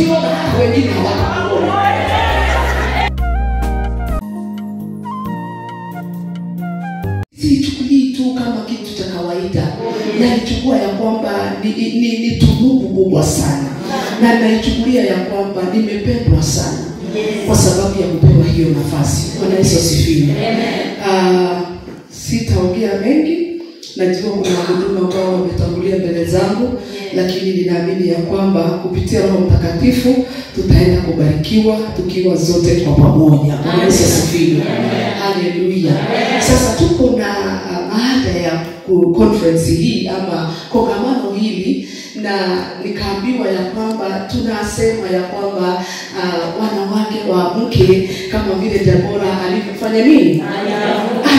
ukiona hata wengine hawatakuona. Sichukulii tu kama kitu cha kawaida. Naichukua ya kwamba ni tunuku kubwa sana. Na naichukulia ya kwamba nimependwa sana kwa sababu ya kupewa hiyo nafasi. Bwana Yesu asifiwe. Sitaongea mengi. Najua kuna huduma ambao wametangulia mbele zangu, lakini ninaamini ya kwamba kupitia Roho Mtakatifu tutaenda kubarikiwa tukiwa zote kwa pamoja. Bwana Yesu asifiwe. Haleluya. Sasa tuko na baada ya conference hii ama kongamano hili, na nikaambiwa ya kwamba tunasema ya kwamba wanawake wa mke kama vile Deborah alivyofanya nini?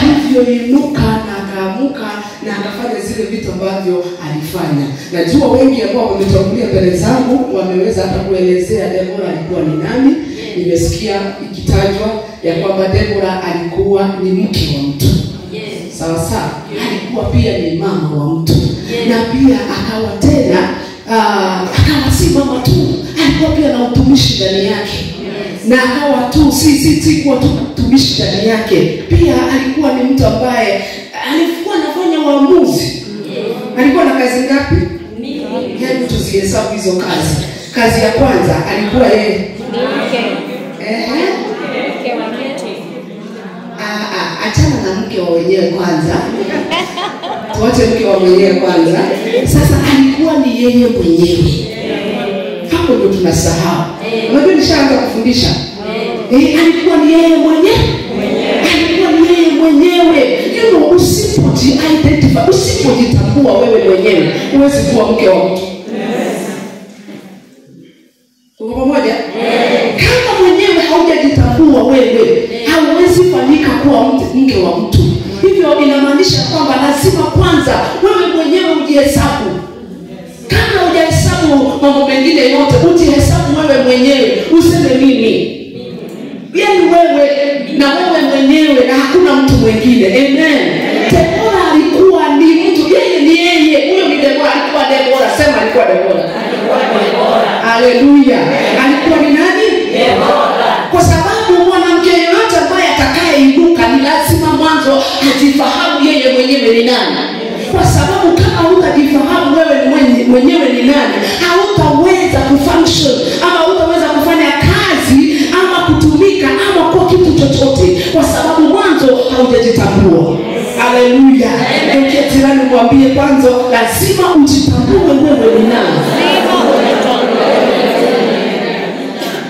Alivyoinuka na akaamuka na akafanya zile vitu ambavyo alifanya. Najua wengi ambao wametangulia mbele zangu wameweza hata kuelezea Deborah alikuwa ni nani. Nimesikia ikitajwa ya kwamba Deborah alikuwa ni mke wa mtu. Sawa sawa. Alikuwa pia ni mama wa mtu. Na pia akawa tena akawa si mama tu, alikuwa pia na utumishi ndani yake. Na akawa tu si kuwa tu utumishi ndani yake, pia alikuwa ni mtu ambaye alikuwa anafanya uamuzi. Alikuwa na kazi ngapi? Hebu tuzihesabu hizo kazi. Kazi ya kwanza alikuwa yeye achana na mke wa wenyewe kwanza. Tuache mke wa mwenyewe kwanza. Sasa alikuwa ni yeye mwenyewe. Hapo ndio tunasahau. Unajua nishaanza kufundisha. Alikuwa ni yeye mwenyewe. Alikuwa ni yeye mwenyewe. Usipoji-identify, usipojitambua wewe mwenyewe, huwezi kuwa mke wa mtu. Uko pamoja? Kama mwenyewe haujajitambua wewe, hauwezi fanyika kuwa mke wa mtu. Hivyo inamaanisha kwamba lazima kwanza wewe mwenyewe ujihesabu. Kabla hujahesabu mambo mengine yote, ujihesabu wewe mwenyewe. Useme mimi. Yaani wewe na wewe mwenyewe na hakuna mtu mwingine. Amen. Deborah alikuwa ni mtu, yeye ni yeye. Huyo ni Deborah, alikuwa Deborah. Sema alikuwa Deborah. Haleluya. Alikuwa ni nani? Deborah. Kwa sababu mwanamke yote ambaye atakayeinuka ni lazima mwanzo ajifahamu yeye mwenyewe ni nani. Kwa sababu kama hutajifahamu wewe mwenyewe ni nani, hautaweza kufunction ama hautaweza kufanya kazi ama kutumika ama kwa kitu chochote, kwa sababu mwanzo haujajitambua. Haleluya. Ndio jirani mwambie kwanza lazima ujitambue wewe ni nani.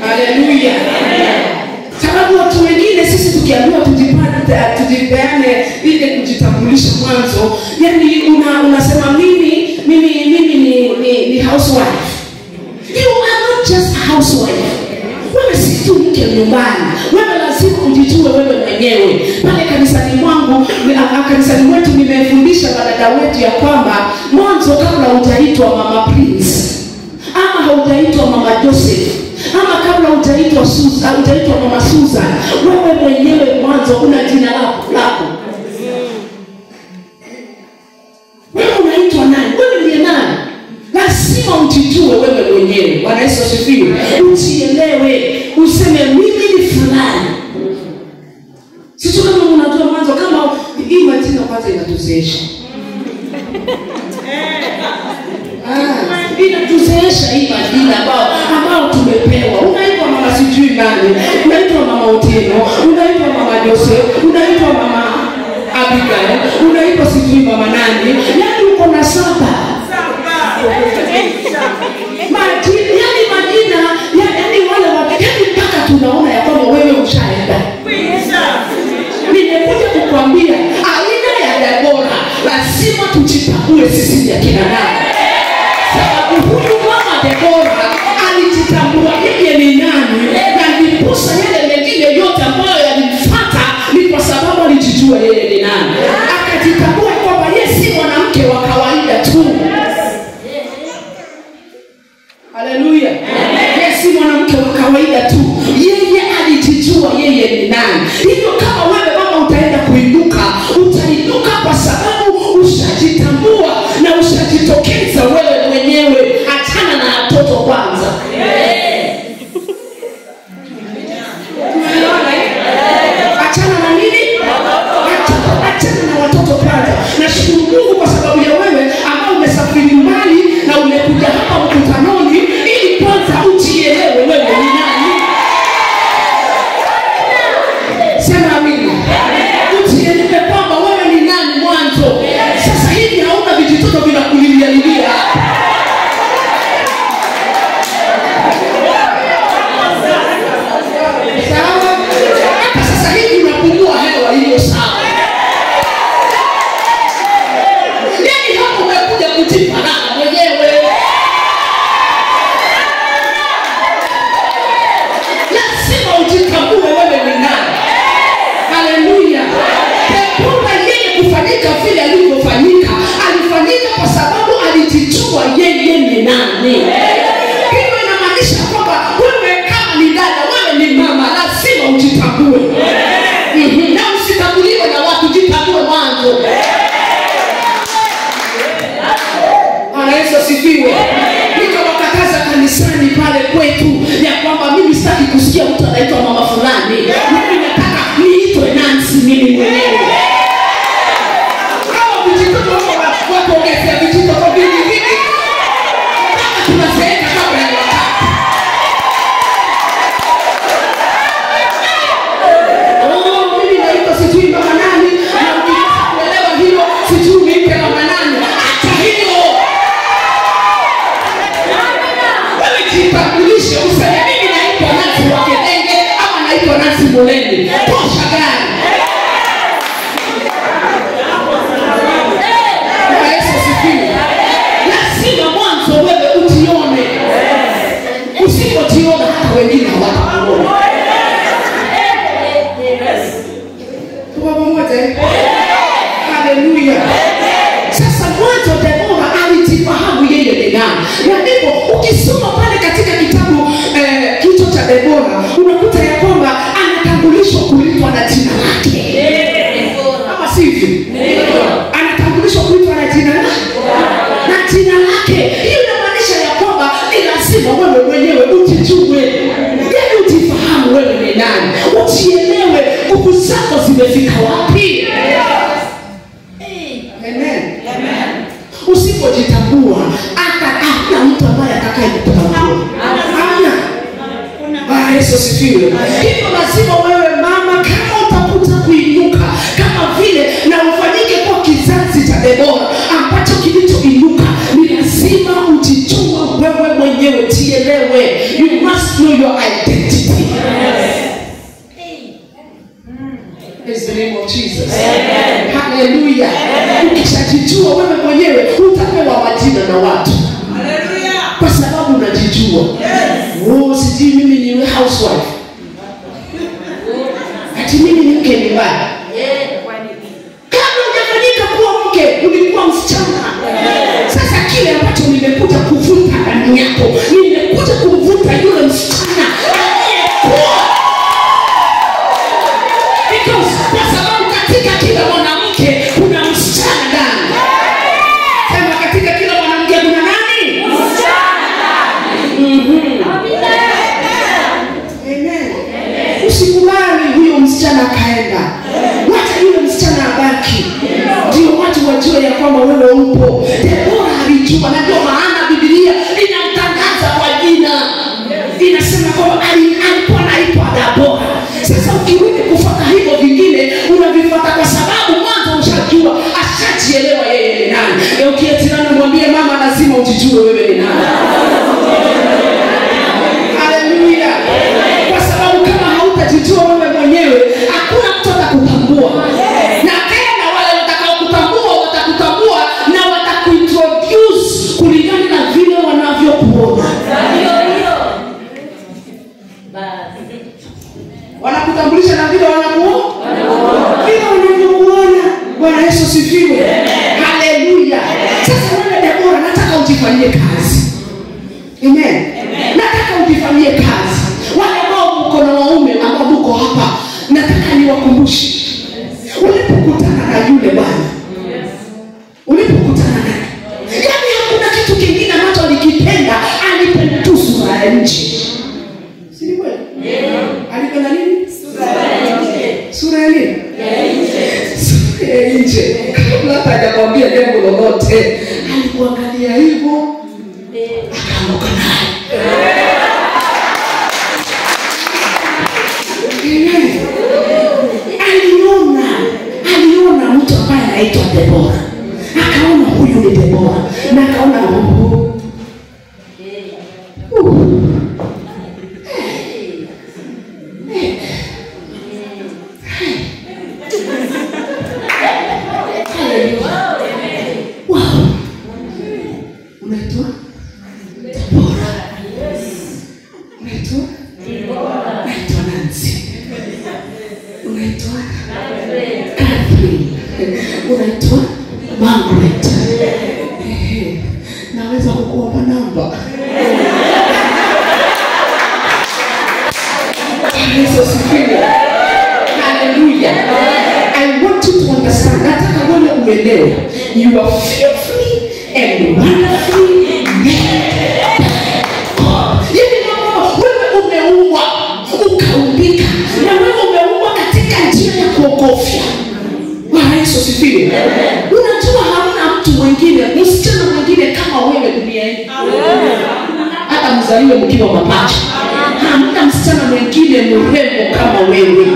Haleluya. Sababu watu wengine sisi tukiambiwa tujipeane ile kujitambulisha mwanzo, yani unasema mimi ni housewife. You are not just a housewife. Wewe si tu mke nyumbani. Wewe lazima ujijue wewe mwenyewe. Pale kanisani mwangu, kanisani mwetu nimefundisha wadada wetu ya kwamba mwanzo kabla hujaitwa Mama Prince ama haujaitwa Mama Joseph ama kabla hujaitwa Mama Susan, wewe mwenyewe mwanzo una jina lako. Wewe unaitwa nani? Wewe ni nani? Lazima ujijue wewe mwenyewe. Bwana Yesu asifiwe. Ujielewe, useme mimi ni fulani. Sisi kama unajua mwanzo kama hii majina kwanza inatuzeesha. Inatuzeesha hii majina ambao tumepewa. Unaitwa mama sijui nani, unaitwa Mama Otieno, unaitwa Mama Joseph, unaitwa Mama Abigail, unaitwa sijui mama nani. Yaani uko na saba. Majina, yaani wale wakati mpaka tunaona ya kwamba wewe ushaenda. Nimekuja kukwambia aina ya Deborah lazima tujitambue sisi ni akina nani. Sababu huyu mama Deborah alijitambua yeye ni nani, na ndiposa yale mengine yote ambayo yalimfuata ni kwa sababu alijijua yeye ni nani. Akajitambua kwamba yeye si mwanamke wa kawaida tu. Haleluya. Yeye si mwanamke wa kawaida tu. Yeye alijijua yeye ni nani. Hivyo kama wewe mama utaenda kuinuka, utainuka kwa sababu ushajitambua na ushajitokeza wewe mwenyewe. Achana na watoto kwanza. fulani. Hiyo inamaanisha kwamba wewe kama ni dada, wewe ni mama, lazima ujitambue. Na usitambuliwe na watu, jitambue mwanzo. Yesu asifiwe. Nikawakataza kanisani pale kwetu ya kwamba mimi sitaki kusikia mtu anaitwa mama fulani. Mimi nataka niitwe Nancy mimi mwenyewe. Kama vijitoto wako ongezea vijitoto vingi. Kama tunazeeka kabla ya wakati. Mimi naitwa sijui mama nani, na ukitaka kuelewa hilo sijui nipe mama nani. Acha hilo. Jitambulishe, useme mimi naitwa Nancy wa Kedenge ama naitwa Nancy Molende. Tosha gani? Yesu asifiwe. Lazima mwanzo wewe ujione. Usipojiona hata wengine hawatakuona. Tuko pamoja? Haleluya. Sasa mwanzo Debora alijifahamu yeye ni nani. Na ndipo ukisoma pale katika kitabu kicho cha Debora unakuta ya kwamba anatambulishwa kuitwa na jina lake. Kama sivyo? Anatambulishwa kuitwa na jina lake. Hiyo inamaanisha ya kwamba ni lazima wewe mwenyewe ujijue. Yaani ujifahamu wewe ni nani. Ujielewe nguvu zako zimefika wapi. Amen. Usipojitambua hata mtu ambaye atakayekutambua. Yesu asifiwe. Hivyo lazima wewe mama, kama utakuta kuinuka kama vile na ufanyike kwa kizazi cha Debora ambacho kilichoinuka, ni lazima ujijue wewe mwenyewe, jielewe. You must know your identity. Praise the name of Jesus. Amen. Hallelujah. Ukishajijua wewe mwenyewe utapewa majina na watu. Hallelujah. Kwa sababu unajijua. Yes. Sijui mimi ni housewife. Ati mimi ni mke nyumbani. Kabla hujafanyika kuwa mke ulikuwa msichana. Sasa kile ambacho nimekuja kuvuta ndani yako, nimekuja kuvuta yule msichana aliyekuwa. Kwa sababu katika kila mwanamke kuna msichana ndani. Sema katika kila mwanamke kuna nani? Msichana ndani. Amen. Usikubali huyo msichana kaenda. Wacha yule msichana abaki. Ndio watu wajue ya kwamba wewe upo. Debora alijua, na ndio maana Biblia inamtangaza kwa jina. Inasema kwamba alikuwa anaitwa Debora. Sasa ukirudi kufuata hivyo vingine unavifuata kwa sababu mwanzo ushajua, ashajielewa yeye ni nani. Ukietirana mwambie mama, lazima ujijue wewe ni nani. Haleluya. Kwa sababu kama hautajijua wewe mwenyewe, hakuna mtu atakutambua. Na tena wale watakaokutambua watakutambua na watakuintroduce kulingana na vile wanavyokuona. Wanakutambulisha na vile wanakuona. Vile wanavyokuona. Bwana Yesu asifiwe. Haleluya. Sasa wewe Debora, nataka ujifanyie kazi. Amen. Nataka ujifanyie kazi. Wale ambao mko na waume ambao mko hapa, nataka niwakumbushe. Ulipokutana na yule bwana. Ulipokutana naye. Yaani hakuna kitu kingine ambacho alikipenda, alipenda tu sura ya nje. Si ni kweli? Alipenda nini? Sura ya nini? Sura ya nje. Kabla hata hajakwambia jambo lolote, alikuangalia hivyo, akaondoka naye. Aliona mtu ambaye anaitwa Debora. Akaona huyu ni Debora. Na akaona unaitwa Debora. Unaitwa Nancy. Unaitwa Catherine. Unaitwa Margaret. Naweza kukuomba namba. uelewe, you are fearfully and wonderfully made. Yaani mama, wewe umeumbwa, ukaumbika, na wewe umeumbwa katika njia ya kuogofya. Bwana Yesu asifiwe. Unajua hamna mtu mwingine, msichana mwingine kama wewe duniani. Hata mzaliwe mkiwa mapacha. Hamna msichana mwingine mrembo kama wewe.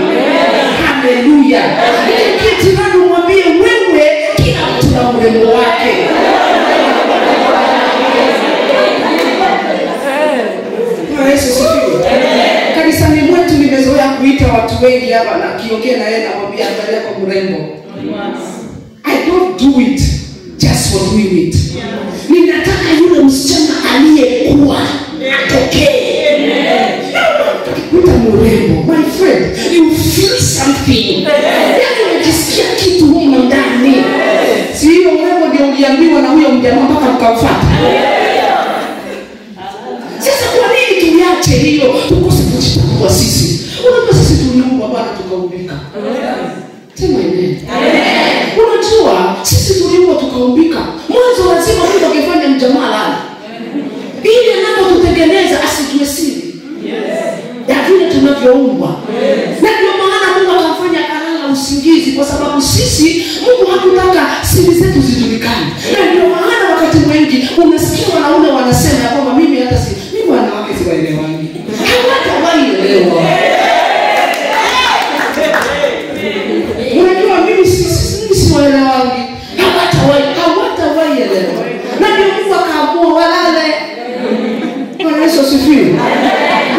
Haleluya. Ili jirani mwambie wewe, kila mtu na mrembo wake. Bwana Yesu asifiwe. Kanisani mwetu nimezoea kuita watu wengi hapa na kiongea na yeye na mwambia angalia kwa mrembo. I don't do it just for doing it. Ninataka yule msichana aliyekuwa atokee. Kuita mrembo, my friend, you feel something. Yaani unajisikia kitu huko ndani. Si hiyo mrembo ndio uliambiwa na huyo mjamaa mpaka mkamfuata. Sasa kwa nini tuliache hiyo? Tukose kujitambua sisi. Unajua sisi tuliumbwa Bwana tukaumbika. Sema amen. Unajua sisi tuliumbwa tukaumbika. Mwanzo lazima Mungu angefanya mjamaa lala. Ili anapotutengeneza asitue siri. Ya vile tunavyoumbwa. Na ndio maana Mungu akamfanya kalala usingizi, kwa sababu sisi Mungu hakutaka siri zetu zijulikane. Na ndio maana wakati mwingi unasikia wanaume wanasema kwamba mimi hata mimi wanawake siwaelewangi. Hawatawaelewa. Unajua mimi siwaelewangi. Hawatawaelewa. Na ndio Mungu akaamua walale. Bwana Yesu asifiwe.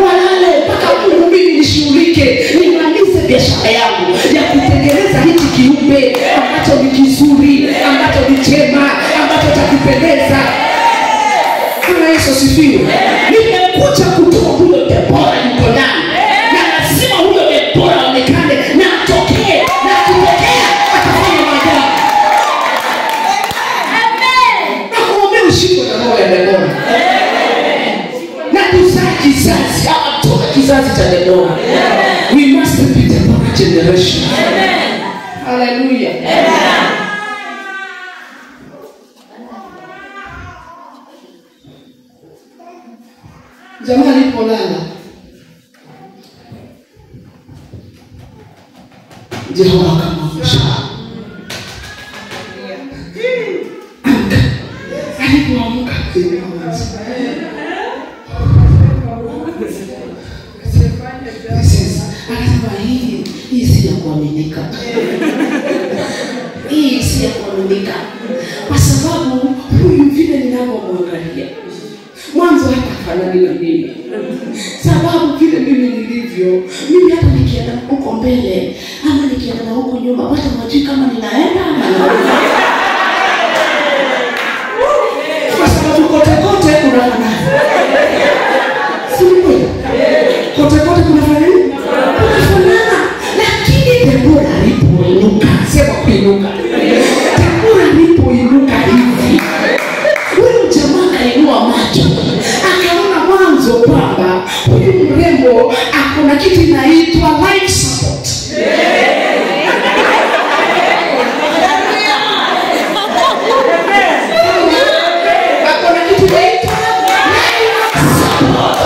Walale mpaka Mungu mimi nishughulike, nimalize biashara yangu ya kutengeneza hichi kiumbe ambacho ni kizuri, ambacho ni chema, ambacho takipendeza. Bwana Yesu asifiwe. Nimekuja kutoa huyo Debora yuko ndani. Na lazima huyo Debora aonekane na atokee, na akitokea atafanya maajabu. Amen. Na kuombea ushiko na roho ya Debora. Na kizazi, atoka kizazi cha Debora. We must be Deborah generation. Amen. Hallelujah. Amen. Jamaa alipolala, Jehova akamwamsha. Alipoamka akasema hii si ya kuaminika. Hii si ya kuaminika. Kwa sababu huyu vile ninavyomwangalia, mwanzo hata fanani na mimi. Sababu vile mimi nilivyo, mimi hata nikienda huko mbele ama nikienda na huko nyuma, watu hawajui kama ninaenda ama narudi. Kwa sababu kote kuna fanani. Si kweli? Kote kuna fanani. Lakini Debora alipoinuka, sema kuinuka. Debora alipoinuka hivi, huyu jamaa kainua macho, akaona mwanzo kwamba huyu mrembo akona kitu inaitwa life support. Akona kitu inaitwa life support.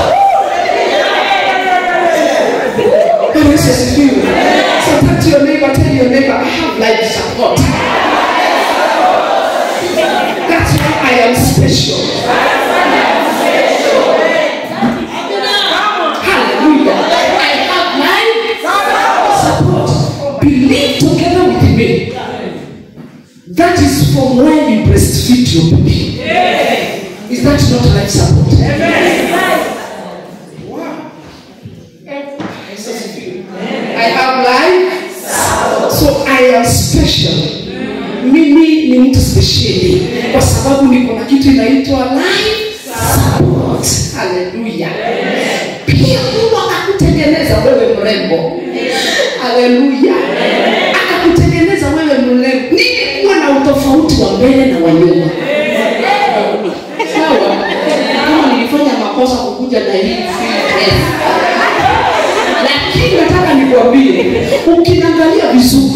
Yes, yes, you. So talk to your neighbor, tell your neighbor, I have life support. That's why I am special. Hallelujah. I have life support. Believe together with me. That is from when you breastfeed your baby. Is that not life support? I have life, so I am special. Mimi ni mtu special kwa sababu niko na kitu inaitwa life support. Hallelujah. Pia Mungu akakutengeneza wewe mrembo. Hallelujah. Akakutengeneza wewe mrembo. Nini kuwa na utofauti wa mbele na wa nyuma? Sawa. Kama nilifanya makosa kukuja na hii lakini nataka nikwambie, ukiniangalia vizuri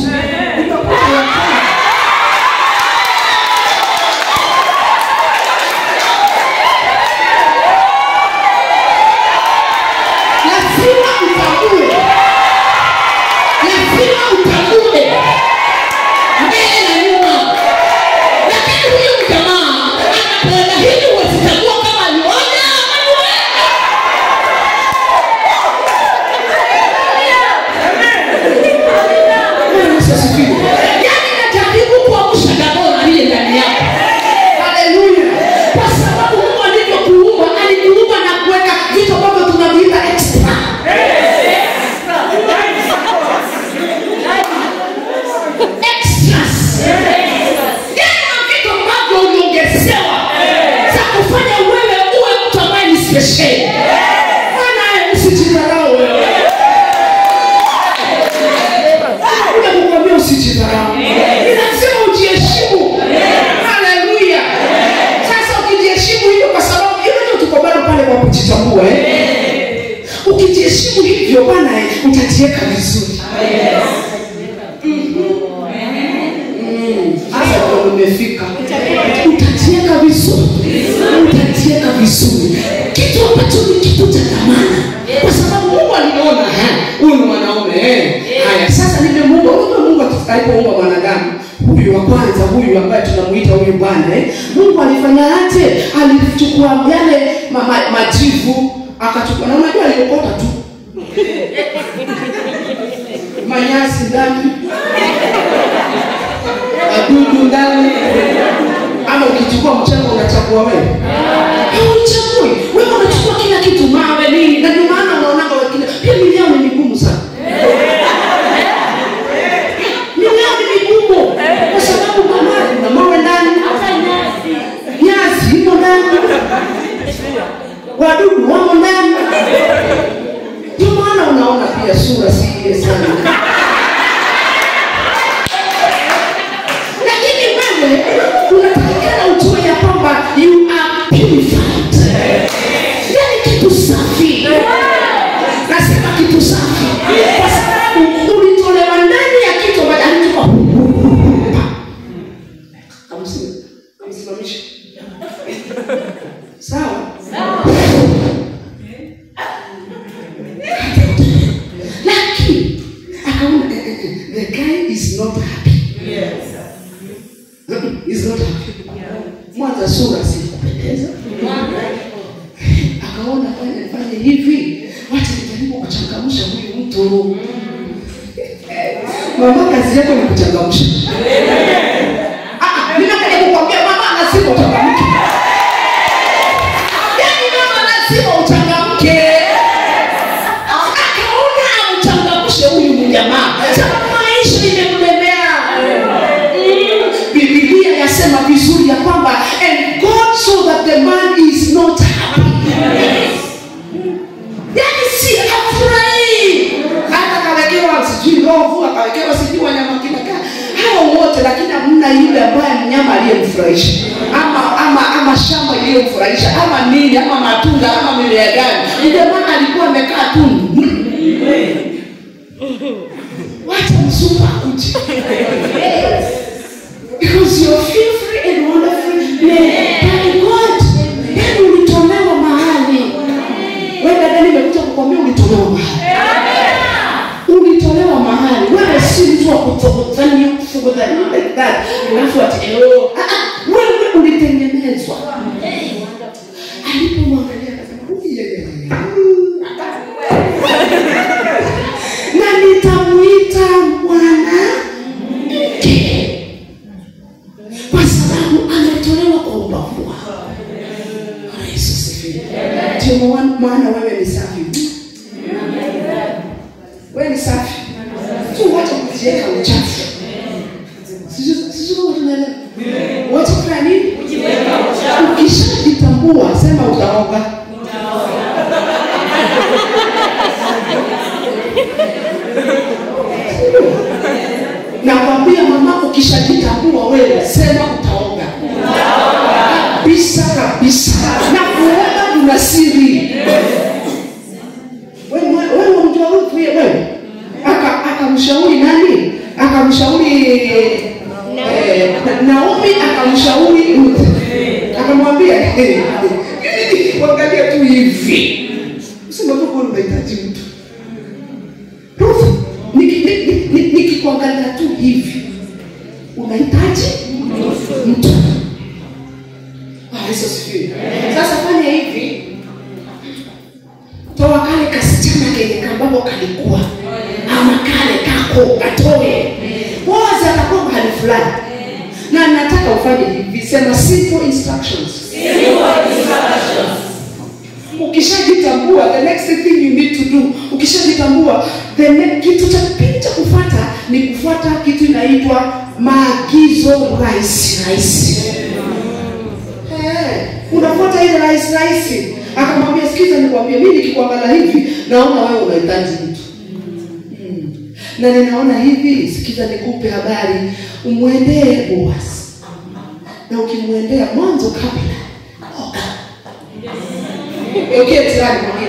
usijidharau wewe. Unakuambia usijidharau. Ninasema ujiheshimu. Haleluya. Sasa ukijiheshimu hivyo kwa sababu hiyo tuko bado pale kwa kujitambua ukijiheshimu hivyo bwana utajiweka vizuri. Sasa kwa umefika utajiweka vizuri. Utajiweka vizuri. Kitu ambacho ni kitu cha thamani. Kwa sababu Mungu aliona huyu ni mwanaume haya sasa nimemuumba. Mungu alipoumba mwanadamu huyu wa kwanza, huyu ambaye tunamuita huyu bwana Mungu alifanya aje? Alichukua yale majivu akachukua, na unajua alikokota tu manyasi ndani, adudu ndani. Ama ukichukua mchanga unachagua wewe? Hauchagui. Wewe unachukua kila kitu, mawe nini. Na ndio maana unaona kwa kile pia milio ni migumu sana. Milio ni migumu kwa sababu kuna mawe ndani, hata nyasi imo ndani, wadudu wamo ndani. Ndio maana unaona pia sura si ile sana. Lakini wewe unatakikana ujue ya kwamba you are purified. Yani kitu safi. Nasema kitu safi. Kwa sababu ulitolewa ndani ya kitu ambacho alitoka. Kamsimamisha. Sawa? Sawa. Lakini akaona the guy is not happy. Yes. Is not happy. Mwanza sura si kupendeza. Akaona fanya hivi. Wacha nijaribu kuchangamsha huyu mtu. Mama kazi yako ni kuchangamsha. Ninataka kukwambia mama lazima uchangamke. Yaani mama lazima uchangamke. Akaona uchangamshe huyu jamaa. Sababu maisha imemlemea. Biblia yasema vizuri ya kwamba and God saw that the man is not happy. Yaani si afurahi. Hata kawekewa sijui roho, akawekewa sijui wanyama kinaka. Hao wote lakini hamna yule ambaye mnyama aliyemfurahisha. Ama shamba iliyomfurahisha, ama nini, ama matunda, ama mimea gani. Yule mama alikuwa amekaa tu. Wacha msupa kuji. Because you are fearfully and wonderfully made by God. Yani ulitolewa mahali. Wewe dada nimekuja kukwambia ulitolewa mahali. Ulitolewa mahali. Wewe si mtu wa kutokutania kufugudhani like that. Unafuata wewe ulitengenezwa. Alipomwangalia akasema na nitamuita mwanamke. Kwa sababu ametolewa kwa ubavu wao. Yesu sifiwe. Ndio maana wewe ni safi. Wewe ni safi. Tu wacha kujiweka uchafu. Sisi tunaelewa. Wacha kufanya nini? Kujiweka uchafu. Ukishajitambua sema utaoga. Nakwambia mama ukishajitambua wewe sema utaoga. Kabisa. Na kuoga una siri. Wewe mjua wewe. Akamshauri nani? Akamshauri Naomi, akamshauri Ruth. Akamwambia angalia tu hivi. Usema tu kwa unahitaji mtu. Ruth, nikikuangalia tu hivi. Unahitaji mtu. Yesu sifiwe. Sasa fanya hivi. Toa kale kasichana kenye kambabo kalikuwa. Ama kale kako katoe. Waza atakuwa mahali fulani. Na nataka ufanye hivi. Sema simple instructions. Ukishajitambua, the next thing you need to do. Ukishajitambua, kitu cha pili cha kufuata ni kufuata kitu inaitwa maagizo rahisi. Unafuata ile rahisi. Akamwambia sikiza nikwambie, mimi nikikuangalia hivi naona wewe unahitaji mtu. Na ninaona hivi, sikiza nikupe habari, umwendee Boaz. Na ukimwendea mwanzo kabla oga. Okay, tayari mwambie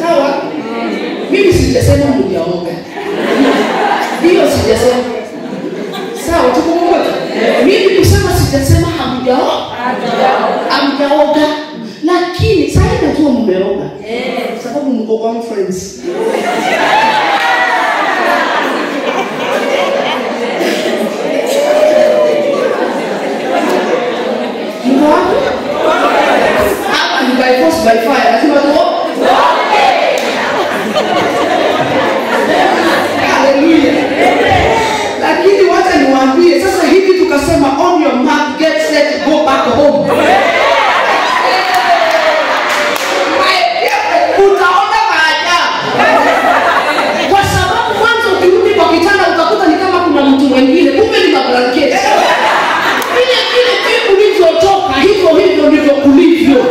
sawa. Mimi sijasema mjaoga. Hiyo sijasema. Sawa, tuko pamoja. Mimi kusema sijasema hamjaoga. Lakini sasa najua mmeoga. Sababu mko conference. Hapa ni by force by fire. Lazima tu. Hallelujah. Lakini wacha niwaambie sasa hivi tukasema on your mark, get set, go back home. Utaona maajabu. Kwa sababu mwanzo ukirudi kwa kitanda utakuta ni kama kuna mtu mwingine, kumbe ni mablanketi. Vile ulivyotoka hivyo ndivyo kulivyo.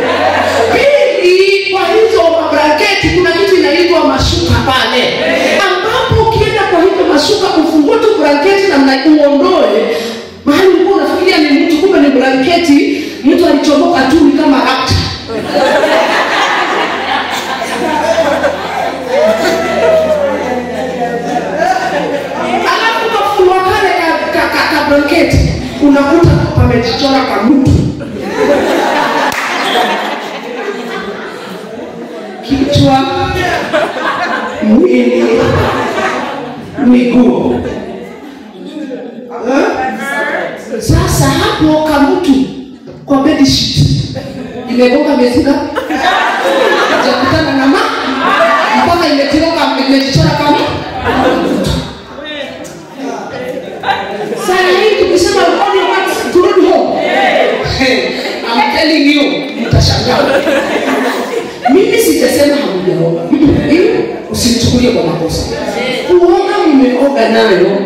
Pili, kwa hizo mablanketi kuna kitu inaitwa mashuka pale. Ambapo ukienda kwa hizo mashuka ufungue tu blanketi na uondoe. Mahali ulikuwa unafikiria ni mtu, kumbe ni blanketi, mtu alichomoka tu ni kama actor. Alafu kafungua kale ka blanketi, unakuta pamejichora kwa mtu. Kichwa, mwili, miguu. Sasa hapo kama mtu kwa bed sheet imeboka mezika jakutana na mpaka imejichora kama sana. Hii tukisema on your mark to run home, I'm telling you, mtashangaa. Mimi sijasema hamjaoga. Usinichukulie kwa makosa. Kuoga mmeoga nayo.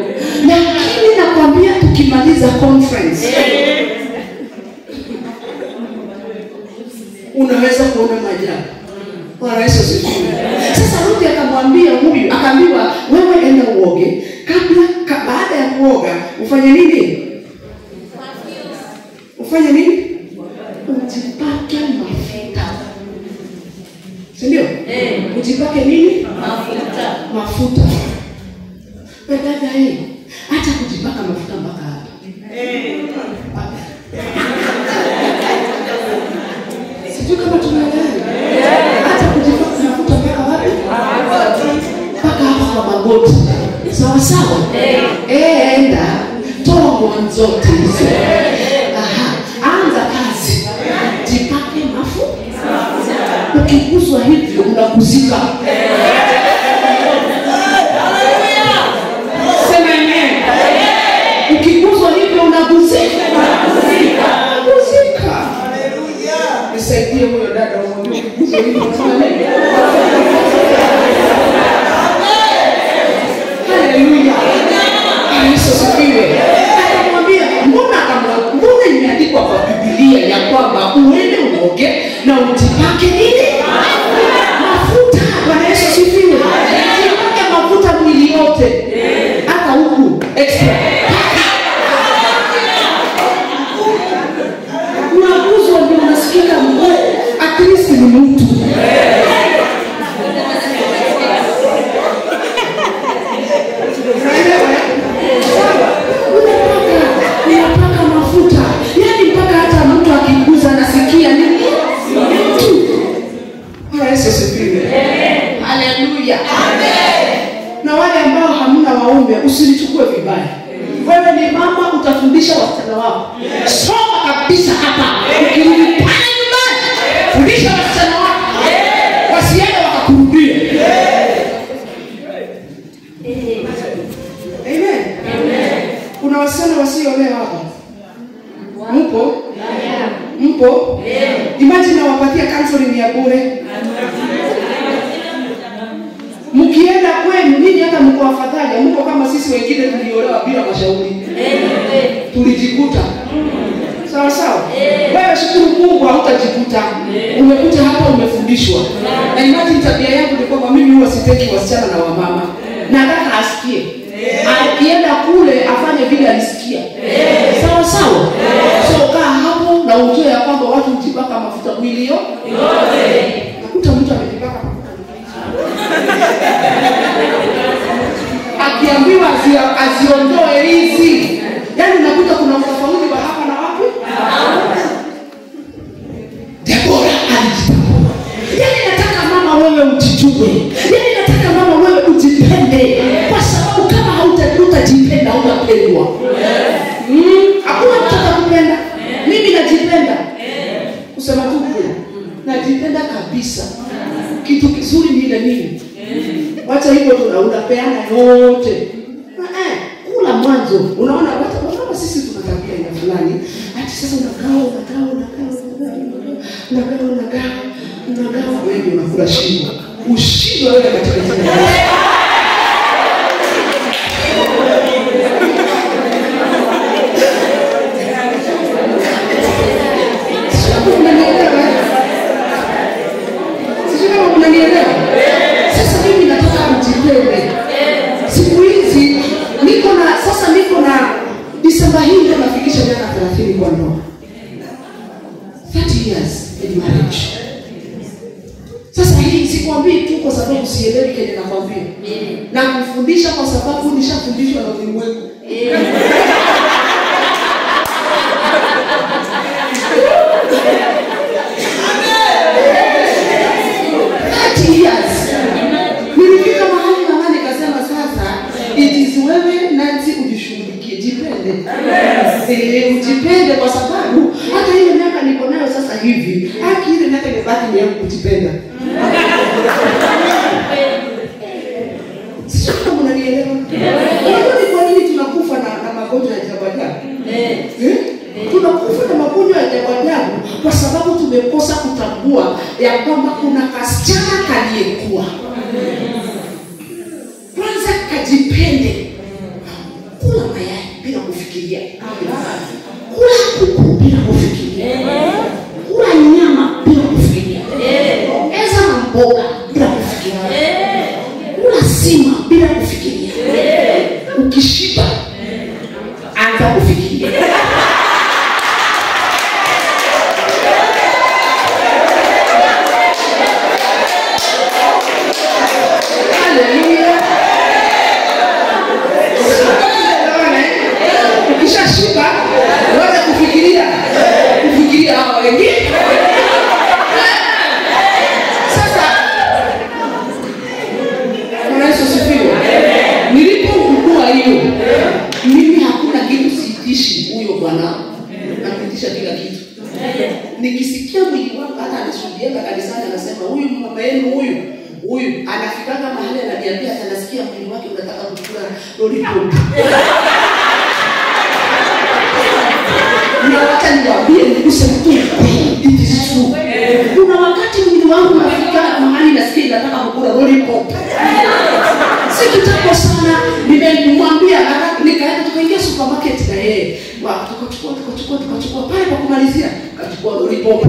Lakini nakwambia tukimaliza conference unaweza kuona maajabu. Bwana Yesu asifiwe. Sasa Ruthi akamwambia huyu, akaambiwa wewe enda uoge, baada ya kuoga ufanye nini? Ufanye nini? Ujipake mafuta. Si ndio? Ujipake nini? Mafuta. Dada acha kujipaka mafuta mpaka hapa. Sijui kama tunaelewa. Acha kujipaka mafuta mpaka wapi? Mpaka hapa kwa magoti. Sawa sawa? Enda toa nguo zote hizo. Anza kazi. Jipake mafuta. Ukiguswa hivyo unakuzika. Ukiguswa hivyo unaguzika. Haleluya. Nisaidie huyo dada mwambie ukiguswa hivyo unafanya nini? Haleluya. Yesu asifiwe. Akamwambia mbona imeandikwa kwa Biblia ya kwamba uende uoge na ujipake nini? Mafuta. Bwana Yesu asifiwe. Jipake mafuta mwili yote. Hata huku extra. Unaguzwa ndio unasikika mwe. At least ni mtu. Unapaka mafuta. Yaani mpaka hata mtu akiguza nasikia ni mtu. Bwana Yesu asifiwe. Haleluya. Amen. Na wale ambao hamna waume usinichukue vibaya. Wewe ni mama, utafundisha wasichana wako. Soma kabisa hapa. Ukirudi pale nyumbani, fundisha wasichana wako. Wasiende wakakurudia. Amen. Kuna wasichana wasiolewa hapa. Mpo? Mpo? Imagine wapatia counseling ya bure. Mkienda kwenu ninyi hata mko afadhali, mko kama sisi wengine tuliolewa bila mashauri. tulijikuta. Sawa sawa. Wewe shukuru Mungu hautajikuta. Umekuja hapa umefundishwa. Na imagine tabia yangu ni kwamba mimi huwa sitaki wasichana na wamama. Nataka asikie. Akienda kule afanye vile alisikia. Sawa sawa. So kaa hapo na ujue ya kwamba watu hujipaka mafuta mwili yote. Nakuta mtu amejipaka mafuta. Akiambiwa aziondoe hizi. Yaani unakuta kuna utofauti wa hapa na wapi? Deborah alijitambua. Yaani nataka mama wewe ujijue. Yaani nataka mama wewe ujipende. Kwa sababu kama hautajipenda hutapendwa. Hakuna mtu atakupenda. Mimi najipenda. Kusema tu kweli. Najipenda kabisa. Kitu kizuri ni ile nini? Wacha hivyo tunapeana yote. Kula mwanzo. Unaona sisi tuna tabia ya fulani. Hata sasa unagawa wewe unakula shingo. Ushindwe wewe katika jina. Sasa mimi nataka kujipende. Siku hizi niko na Disemba hii ndio nafikisha miaka 30 kwa ndoa. 30 years in marriage. Sasa hii sikwambii tu kwa sababu sielewi kile nakwambia. Na kufundisha kwa sababu nishafundishwa na ulimwengu. Nilifika mahali mama nikasema sasa it is wewe Nancy ujishughulikie, jipende. Ujipende kwa sababu hata ile miaka niko nayo sasa hivi, haki ile miaka imebaki ni yangu kujipenda. Sio kama unanielewa. Unajua kwa nini tunakufa na magonjwa ya ajabu? Tunakufa na magonjwa ya ajabu kwa sababu tumekosa kutambua ya kwamba kuna kasichana kaliyekuwa. Kwanza kajipende. Kula mayai bila kufikiria. Kula kuku bila kufikiria. Kula nyama bila kufikiria. Eza mboga bila kufikiria. Kula sima bila kufikiria. Ukishiba anza kufikiria. Ukishashiba uanze kufikiria hao wengine. Sasa Yesu sifiwe. Nilipokukua hiyo mimi hakuna kitu siitishi huyo bwana. Nakuitisha kila kitu. Nikisikia mwili wangu hata anashuhudia kanisani anasema huyu mama yenu huyu anafikaga mahali ananiambia anasikia mwili wake unataka kukula lollipop. Na wacha niwaambie niguse mtu it is true. Kuna wakati mwili wangu unafika mahali nasikia nataka kukula lollipop. Si kitambo sana nimemwambia nikaenda tukaingia supermarket na yeye. Tukachukua pale kwa kumalizia kachukua lollipop.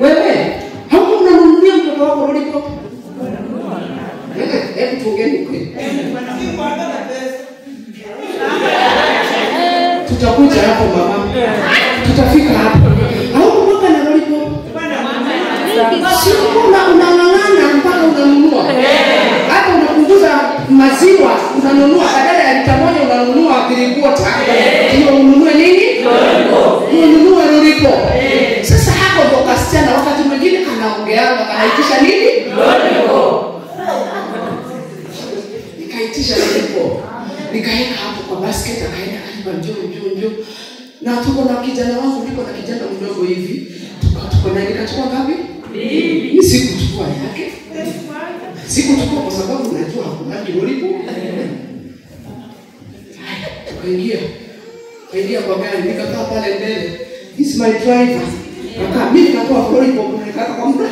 Wewe hauko unanunulia mtoto wako lollipop? Hebu tuongeni kweli. Tutakuja hapo mama. Tutafika hapo. Hauko mpaka na lollipop. Sio unang'ang'ana mpaka unanunua. Hata unapunguza maziwa unanunua badala ya lita moja unanunua kirigota. Hiyo ununue nini? Lollipop. Ununue lollipop. Sasa hapo ndo kasichana wakati mwingine anaongeanga anaitisha nini? Lollipop. Nikaitisha lollipop. Nikaeka hapo kwa basket akaenda karibu njoo. Na tuko na kijana wangu niko na kijana mdogo hivi. Tuko na nikachukua ngapi? Ni sikuchukua yake. Sikuchukua kwa sababu unajua hakuna lollipop. Tukaingia kwa gari nikakaa pale mbele. This is my driver. Mimi nikatoa lollipop nikaka kwa mdomo.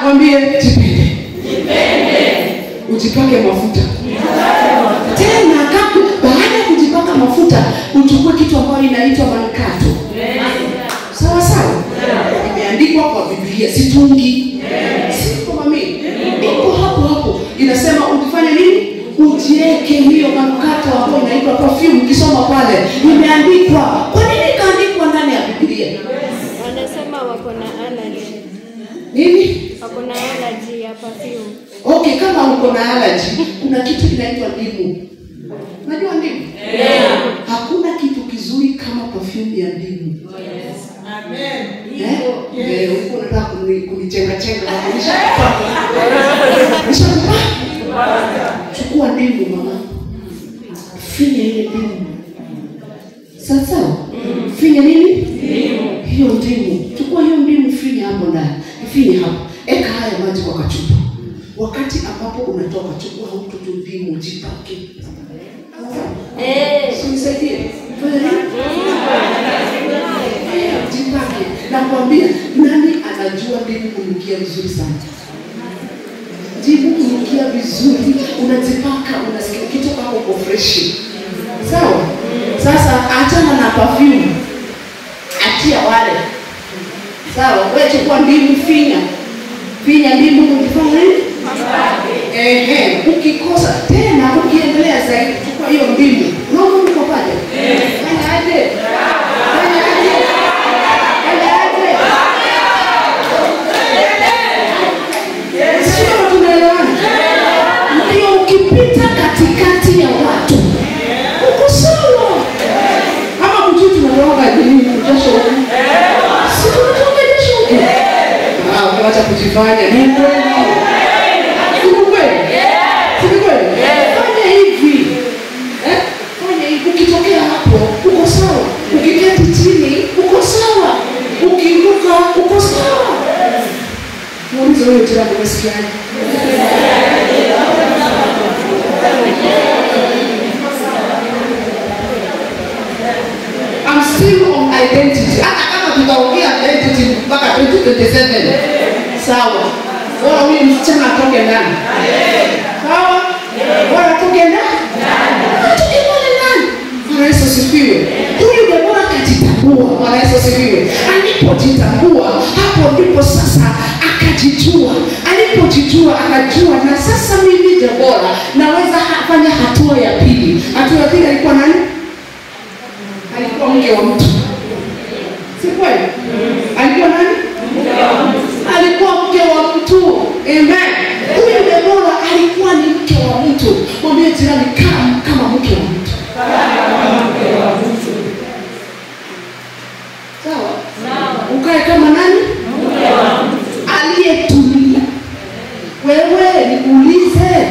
Mwambie jipende. ujipake mafuta. Tena baada ya kujipaka mafuta, uchukue kitu ambacho inaitwa manukato. Sawa sawa? Imeandikwa kwa Biblia, situngi. Siko mami. Iko hapo. Inasema ujifanye nini? Ujieke hiyo manukato ambayo inaitwa perfume. Ukisoma pale imeandikwa. Kwa nini ikaandikwa ndani ya Biblia? Wanasema wako na allergy. Nini? Wako na allergy ya perfume. Okay, kama uko na allergy, kuna kitu kinaitwa ndimu. Unajua ndimu? Hakuna kitu kizuri kama perfume ya ndimu. Amen. Uko nataka kunichenga na kunisha. Chukua ndimu mama. Finya ile ndimu. Sasa, finya nini? Ndimu. Hiyo ndimu. Chukua hiyo ndimu, finya hapo ndani. Finya hapo. Eka haya maji kwa kachupa. Wakati ambapo unatoka, chukua huko tu ndimu, jipake. Nisaidie. Jipake. Nakwambia, nani anajua ndimu kunukia vizuri sana? Ndimu kunukia vizuri, unajipaka, unasikia kitu kama uko fresh. Sawa? Sasa achana na perfume. Achia wale. Sawa, wewe chukua ndimu, finya ndimu, ukifanya nini? Ukikosa tena, ukiendelea zaidi, chukua hiyo ndimu. Unaona uko pale? Fanya aje? Sio tunaelewana? Ndio ukipita katikati ya watu, uko sawa. Kama mtu tunaroga nini kujasho huko? Sio tunatoka jasho huko. Wacha kujifanya ni kweli. Fanya hivi. Fanya hivi. Ukitokea hapo, uko sawa. Ukiketi chini, uko sawa. Ukiruka, uko sawa. Muulize wewe jirani, umesikiaje? I'm still on identity. Hata kama tutaongea identity mpaka 2027. Sawa. Bora huyu msichana atoke ndani. Sawa? Bora atoke ndani. Atoke ndani. Bwana Yesu asifiwe. Huyu Debora akajitambua. Bwana Yesu asifiwe. Alipojitambua, hapo ndipo sasa akajijua. Alipojijua akajua, na sasa mimi Debora naweza kufanya hatua ya pili. Hatua ya pili alikuwa nani? Alikuwa mke wa mtu. Si kweli? Alikuwa nani? Alikuwa mke wa mtu. Amen. Huyu Debora alikuwa ni mke wa mtu. Mwambie jirani, kama mke wa mtu. Sawa? Ukae kama nani? Mke wa mtu. Aliyetulia. Wewe nikuulize,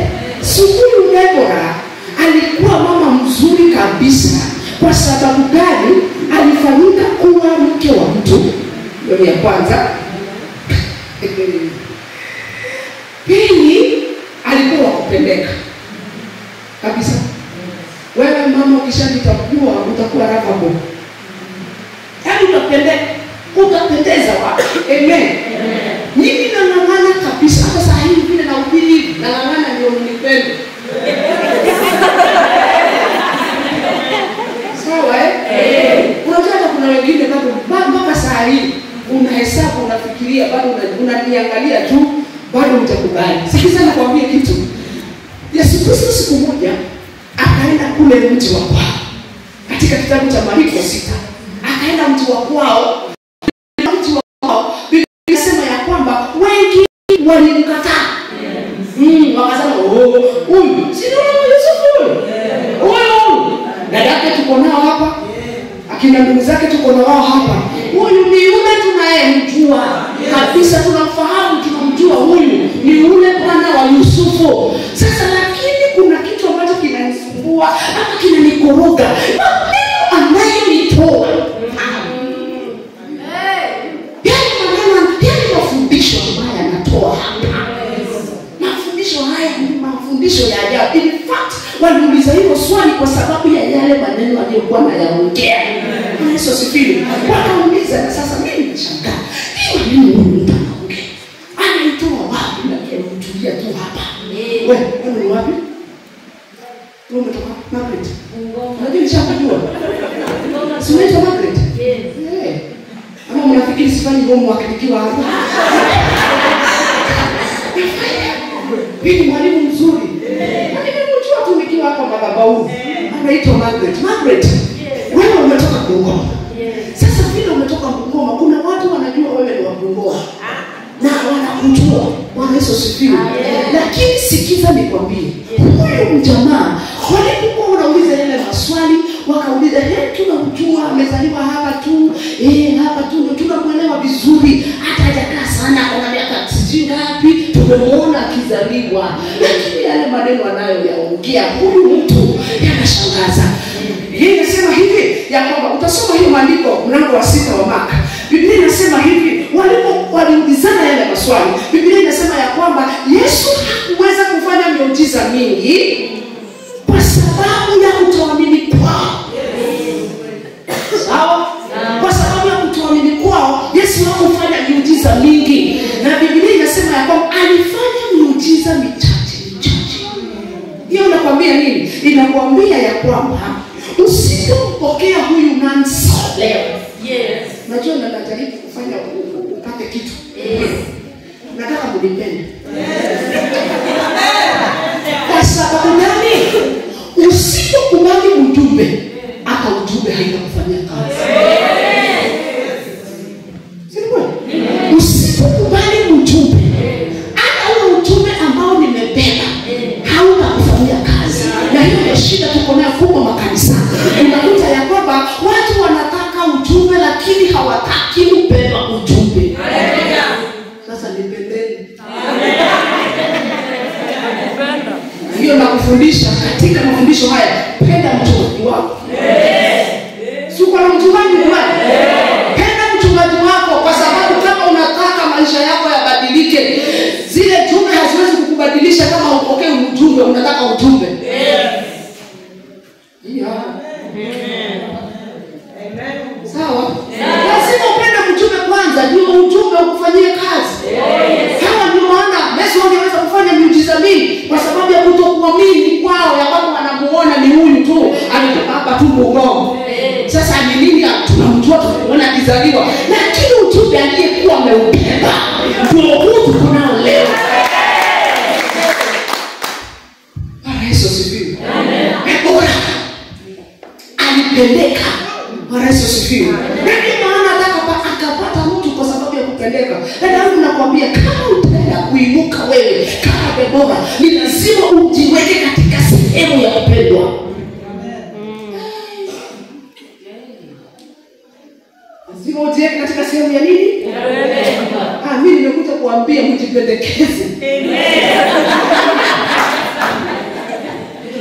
huyu Debora alikuwa mama mzuri kabisa. Kwa sababu gani? Alifanyika kuwa mke wa mtu. Ndio ya kwanza. Pili, alikuwa kupendeka kabisa. Wewe mama ukishajitambua utakuwa rafabu. Yaani utapendeza watu. Amen. Mimi nang'ang'ana kabisa. Hata saa hii vile na ubiri nang'ang'ana ndio mnipende. Sawa Unajua kuna wengine bado mpaka saa hii unahesabu, unafikiria, bado unaniangalia tu, bado utakubali. Sikiza nakwambia kitu. Yesu Kristo siku moja akaenda kule mji wa kwao. Katika kitabu cha Marko 6. Akaenda mji wa kwao. Mji wa kwao Biblia inasema ya kwamba wengi walimkataa. Wakasema, huyu si ndio Yesu huyu? Dada yake tuko nao hapa. Akina ndugu zake tuko nao hapa. Huyu ni yule tunayemjua kabisa, tunamfahamu, tunamjua huyu. Ni yule bwana wa Yusufu. Sasa lakini kuna kitu ambacho kinanisumbua ama kinanikoroga. Maneno anayonitoa. Yaani mafundisho ambayo anatoa hapa. Mafundisho haya ni mafundisho ya ajabu. In fact, waliuliza hilo swali kwa sababu ya yale maneno aliyokuwa anayaongea. Yesu asifiwe. Wakauliza, na sasa mimi nishangaa. Hiyo nini mtu anaongea? Anaitoa wapi na kumtulia tu hapa? Wewe Lakini shakujua. Si unaitwa Margaret? Eh. Ama mnafikiri sifanyi homework nikiwa hapa? Mimi mwalimu mzuri. Nimemjua tu nikiwa hapa madhabahu. Anaitwa Margaret. Margaret. Wewe umetoka Bungoma. Sasa vile umetoka Bungoma, kuna watu wanajua wewe ni wa Bungoma. Na wanakujua. Bwana Yesu asifiwe. Lakini sikiza nikwambie. Huyu mjamaa walipokuwa wanauliza yale maswali, wakauliza tunamjua amezaliwa hapa tu, hapa tu ndio tunamuelewa vizuri, hata hajakaa sana kwa miaka 60 ngapi, tumemuona akizaliwa. Lakini yale maneno anayoyaongea huyu mtu yanashangaza. Yeye anasema hivi ya kwamba utasoma hiyo maandiko mlango wa 6 wa Marka. Biblia inasema hivi, waliulizana yale maswali. Biblia inasema ya kwamba Yesu hakuweza kufanya miujiza mingi kwa sababu ya kutoamini kwao. Sawa? Kwa sababu ya kutoamini kwao, Yesu hakufanya miujiza mingi. Na Biblia inasema ya kwamba alifanya miujiza michache. Hiyo inakwambia nini? Inakwambia ya kwamba usipompokea huyu Nancy leo. Najua najaribu kufanya upate kitu. Nataka mnipende. Kwa sababu gani? Usipokubali ujumbe, hata ujumbe haitakufanyia kazi. Sio? Usipokubali ujumbe, hata ule ujumbe ambao nimebeba hautakufanyia kazi. Na hiyo ndio shida tuko nayo kubwa makanisa. Unakuta ya kwamba watu wanataka ujumbe lakini hawataki kubeba ujumbe. Sasa nipendeni. Hiyo nakufundisha katika mafundisho haya, penda mchungaji wako. Si uko na mchungaji wako? Penda mchungaji wako, kwa sababu kama unataka maisha yako yabadilike, zile jumbe haziwezi kukubadilisha kama upokee ujumbe, unataka ujumbe. Sawa? Lazima upende mjumbe kwanza ndio ujumbe ukufanyie kazi. Kama ndio maana Yesu angeweza kufanya miujiza mingi kwa sababu ya kutokuamini kwao, ya kwamba wanamuona ni huyu tu, alipapa tu Bungoma. Sasa ni nini tunamjua, tunamuona akizaliwa, lakini ujumbe aliyekuwa ameubeba ndio huu tuko nao leo. Yesu asifiwe. Amen. Alipendeka. Yesu asifiwe. Ndio maana akapata mtu kwa sababu ya kupendeka. Ndio nakwambia kama utaenda kuinuka wewe kama Debora, ni lazima ujiweke katika sehemu ya kupendwa. Lazima ujiweke katika sehemu ya nini? Mimi nimekuja kuambia mjipendekeze.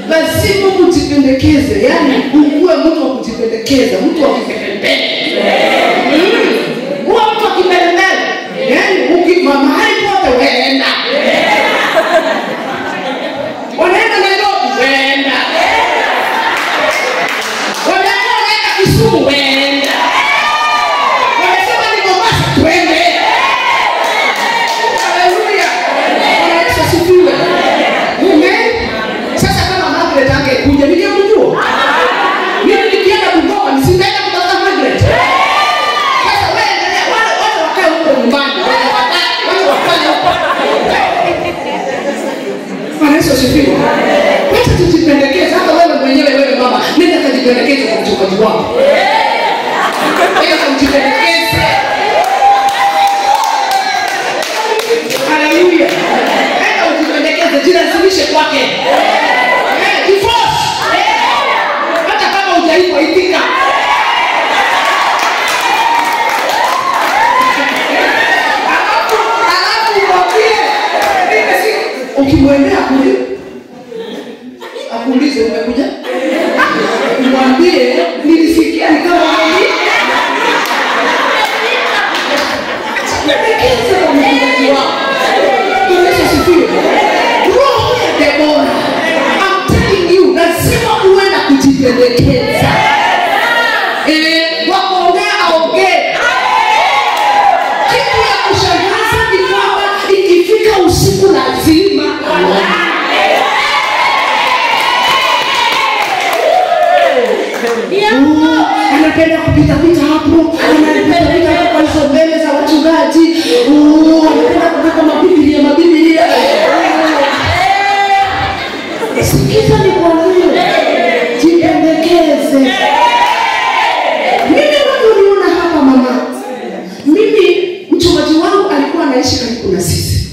Lazima mjipendekeze, yani uwe mtu wa kujipendekeza, mtu wa kipendekeza. Uwe mtu wa kipendekeza. Yani ukimahali pote weenda. Wanaenda Nairobi weenda. Wanaenda Kisumu weenda. Wanasema ni Mombasa twende. Haleluya. Yesu asifiwe. Amen. Sasa kama Margaret angekuja ningemjua. Mimi nikienda Bungoma nisingeenda kutafuta Margaret. Sasa wewe wale wakae huko nyumbani. Wale wakae huko. Yesu asifiwe. Wacha tujipendekeze, hata wewe mwenyewe wewe mama, nenda kujipendekeza kwa mchungaji wako. Nenda kujipendekeza. Haleluya. Nenda ujipendekeze, jilazimishe kwake. Divorce. Hata kama hujaipo itika. Alafu ukimwendea kule akuulize umekuja, mwambie nilisikia ni kama mimi. Pendekeza kwa mchungaji wako. Yesu asifiwe. Roho ya Debora, I'm telling you, lazima uwe na kujipendekeza. Wakuongea aongee. Kitu ya kushangaza ni kwamba ikifika usiku lazima aone. Anapenda kupita hapo, anapita hapo kwa hizo mbele za wachungaji. Anapenda kuweka mabibilia. Sikiza ni kwa nini? Jipendekeze. Mimi uniona hapa mama. Mimi mchungaji wangu alikuwa anaishi karibu na sisi.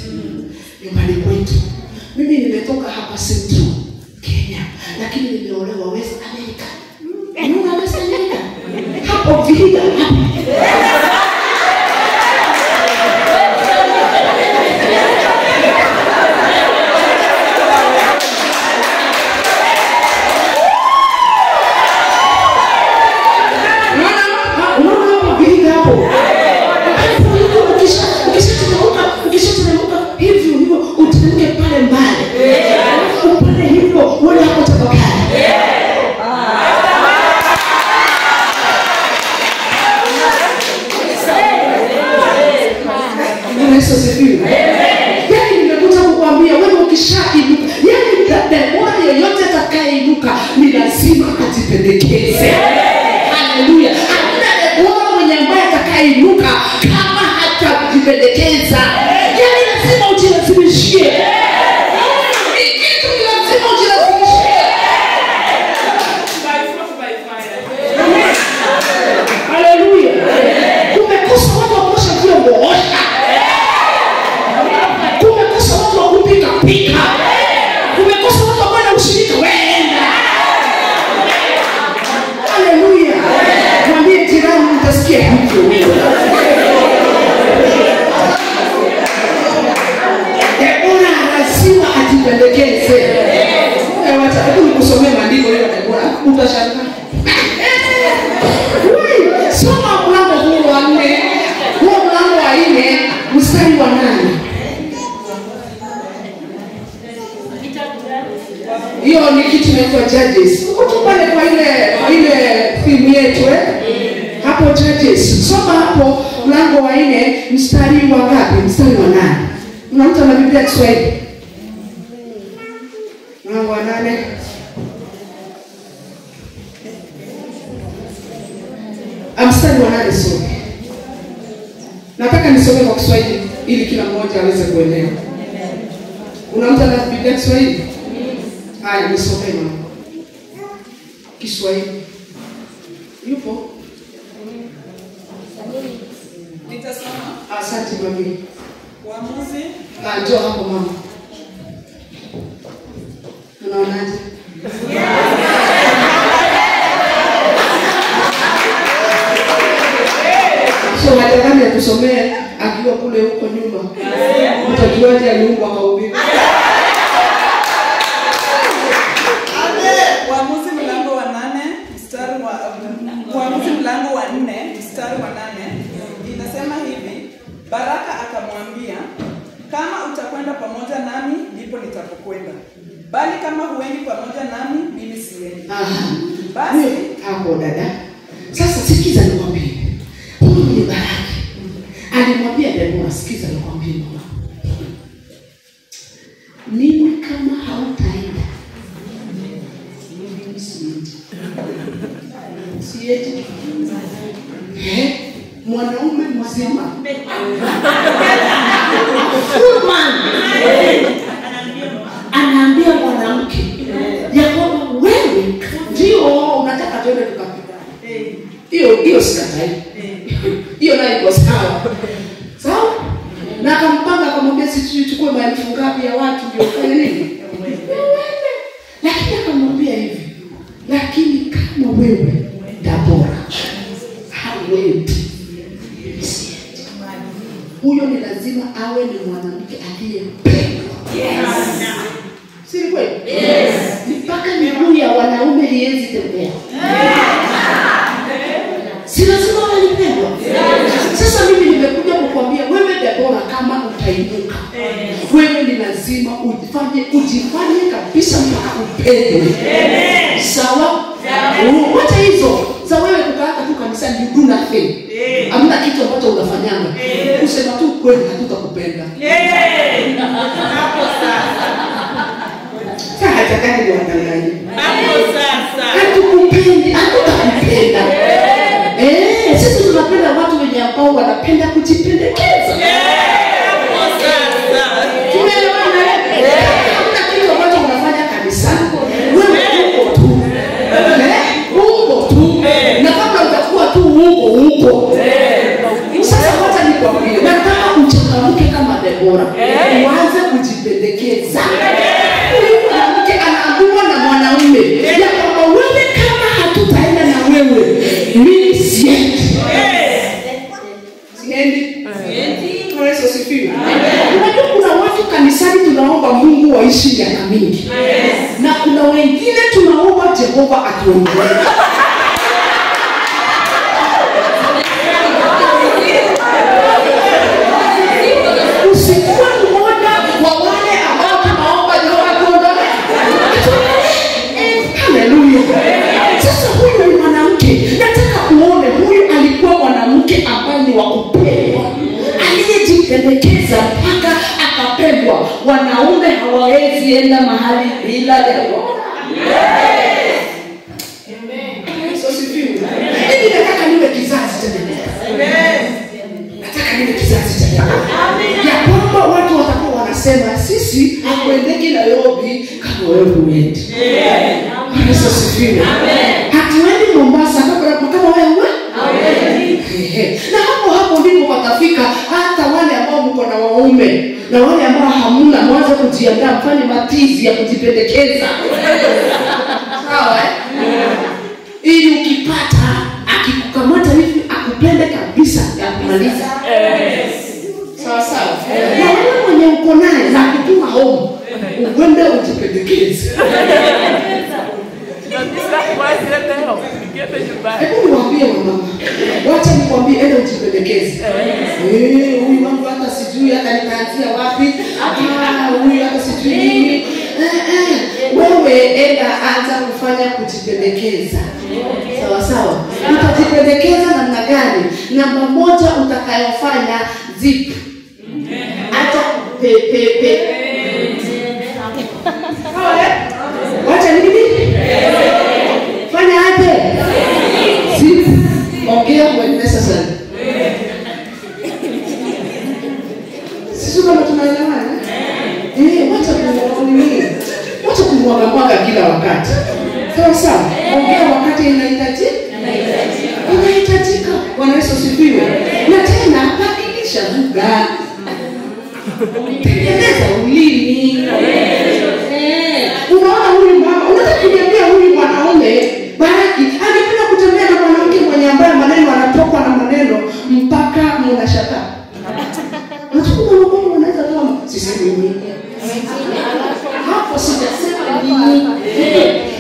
Nyumbani kwetu. Mimi nimetoka hapa Central Kenya, lakini nimeolewa West America. Unaona West America? Hapo Vihiga. Yaani nimekuja kukuambia wewe ukishainuka, yaani demoni yoyote atakayeinuka ni lazima atipendekeze. Haleluya. Hakuna demoni mwenye ambaye atakayeinuka kama hatajipendekeza. Yaani lazima ujilazimishie. Kitu lazima ujilazimishie. Haleluya. Kumekosa watu wa kuosha vyombo, osha. Kumekosa watu wa kupika, pika. Kumekosa watu wa kwenda ushirika, wenda. Haleluya. Mwambie jirani utasikia hivyo wewe. Debora lazima ajipendekeze. Wacha hebu nikusomee maandiko leo Debora. Utashangaa. Soma mlango huu wa 4. Huo mlango wa 4 mstari wa 8. Hiyo ni kitu inaitwa Judges. Uko tu pale kwa ile filmu yetu hapo Judges. Soma hapo mlango wa 4 mstari wa ngapi? Mstari wa 8. Unakuta na Biblia Kiswahili. Mlango wa 8. Mstari wa 8 soma. Nataka nisome kwa Kiswahili ili kila mmoja aweze kuelewa. Unakuta na Biblia Kiswahili? Haya, nisome mama. Kiswahili. Yupo? Nitasoma. Asante mami. Waamuzi. Njoo hapo mama. Unaonaje? So nataka nikusomee akiwa kule huko nyuma. Mtajuaje aliumbwa kwa ubibi? Waamuzi mlango wa 8 mstari wa Waamuzi mlango wa 4 mstari wa 8 inasema hivi, Baraka akamwambia, kama utakwenda pamoja nami ndipo nitapokwenda, bali kama huendi pamoja nami mimi siendi. Basi hapo dada. Sasa sikiza nikwambie. Huyu ni Baraka. Alimwambia Debora, sikiza nikwambie mama. Mimi kama hautaenda sieti. Mwanaume mzima. Anaambia mwanamke ya kwamba wewe ndio unataka tuende tukapigane. Hiyo sikatai. Hiyo nayo iko sawa. Sawa? Na akampanga akamwambia sisi tuchukue maelfu ngapi ya watu ndio fanye nini? Lakini akamwambia hivi. Lakini kama wewe Debora hauendi, huyo ni lazima awe ni mwanamke aliyependwa. Yes. Si kweli? Yes. Mpaka miguu ya wanaume hiezi tembea. Si lazima walipendwa. Sasa mimi nimekuja kukwambia wewe Debora, kama utainuka, wewe ni lazima ujifanye kabisa mpaka upendwe. Sawa? Wote hizo za wewe kukaa tu kanisani you do nothing. Hamna kitu ambacho unafanyanga. Kusema tu kweli hatutakupenda. Hapo sasa. Sasa hatakani ndio angalie. Hapo sasa. Hatukupendi. bora. Uanze kujipendekeza. Mwanamke anaambiwa na mwanaume ya kwamba wewe kama hatutaenda na wewe, mimi siendi. Siendi. Yesu asifiwe. Unajua kuna watu kanisani tunaomba Mungu waishi miaka mingi. Na kuna wengine tunaomba Jehova atuongoze. Usikuwa mmoja wa wale ambao tunaomba Jehova atuongoze. Haleluya. Sasa huyu ni mwanamke. Nataka uone huyu alikuwa mwanamke ambaye ni wa kupendwa. Aliyejipendekeza mpaka akapendwa. Wanaume hawawezi enda mahali bila ya Bwana. Mimi nataka niwe kizazi cha Bwana. Nataka niwe kizazi cha Bwana. Ya kwamba watu watakuwa wanasema sisi hatuendeki Nairobi kama wewe uendi. Yesu asifiwe. Hatuendi Mombasa kama wewe. Na hapo ndipo watafika hata wale ambao mko na waume na wale ambao hamuna, mwanzo kujiandaa mfanye matizi ya kujipendekeza. Sawa ili ukipata akikukamata hivi akupende kabisa ya kumaliza. Sawa sawa. Na wewe mwenye uko naye na kutuma home uende ujipendekeze. Hebu niwaambie mama, wacha nikwambie ende ujipendekeze. Huyu mambo hata sijui hata nitaanzia wapi. Huyu hata sijui nini. Wewe enda anza kufanya kujipendekeza. Sawa sawa. Utajipendekeza namna gani? Namba moja utakayofanya zip. Acha pepepe. Wacha nini? Fanya aje? Zip. Ongea when necessary. Sisi kama tunaelewana? Wacha kumwaga kila wakati. Sawa sawa. Ongea wakati inahitajika. Inahitajika. Bwana Yesu asifiwe. Na tena badilisha lugha. Tengeneza ulimi. Unaona huyu mama, unataka kuniambia huyu mwanaume Baraki angependa kutembea na mwanamke mwenye ambaye maneno anatoka na maneno mpaka mnashangaa. Unachukua mwanamke unaweza kama sisemi nini. Hapo sijasema nini.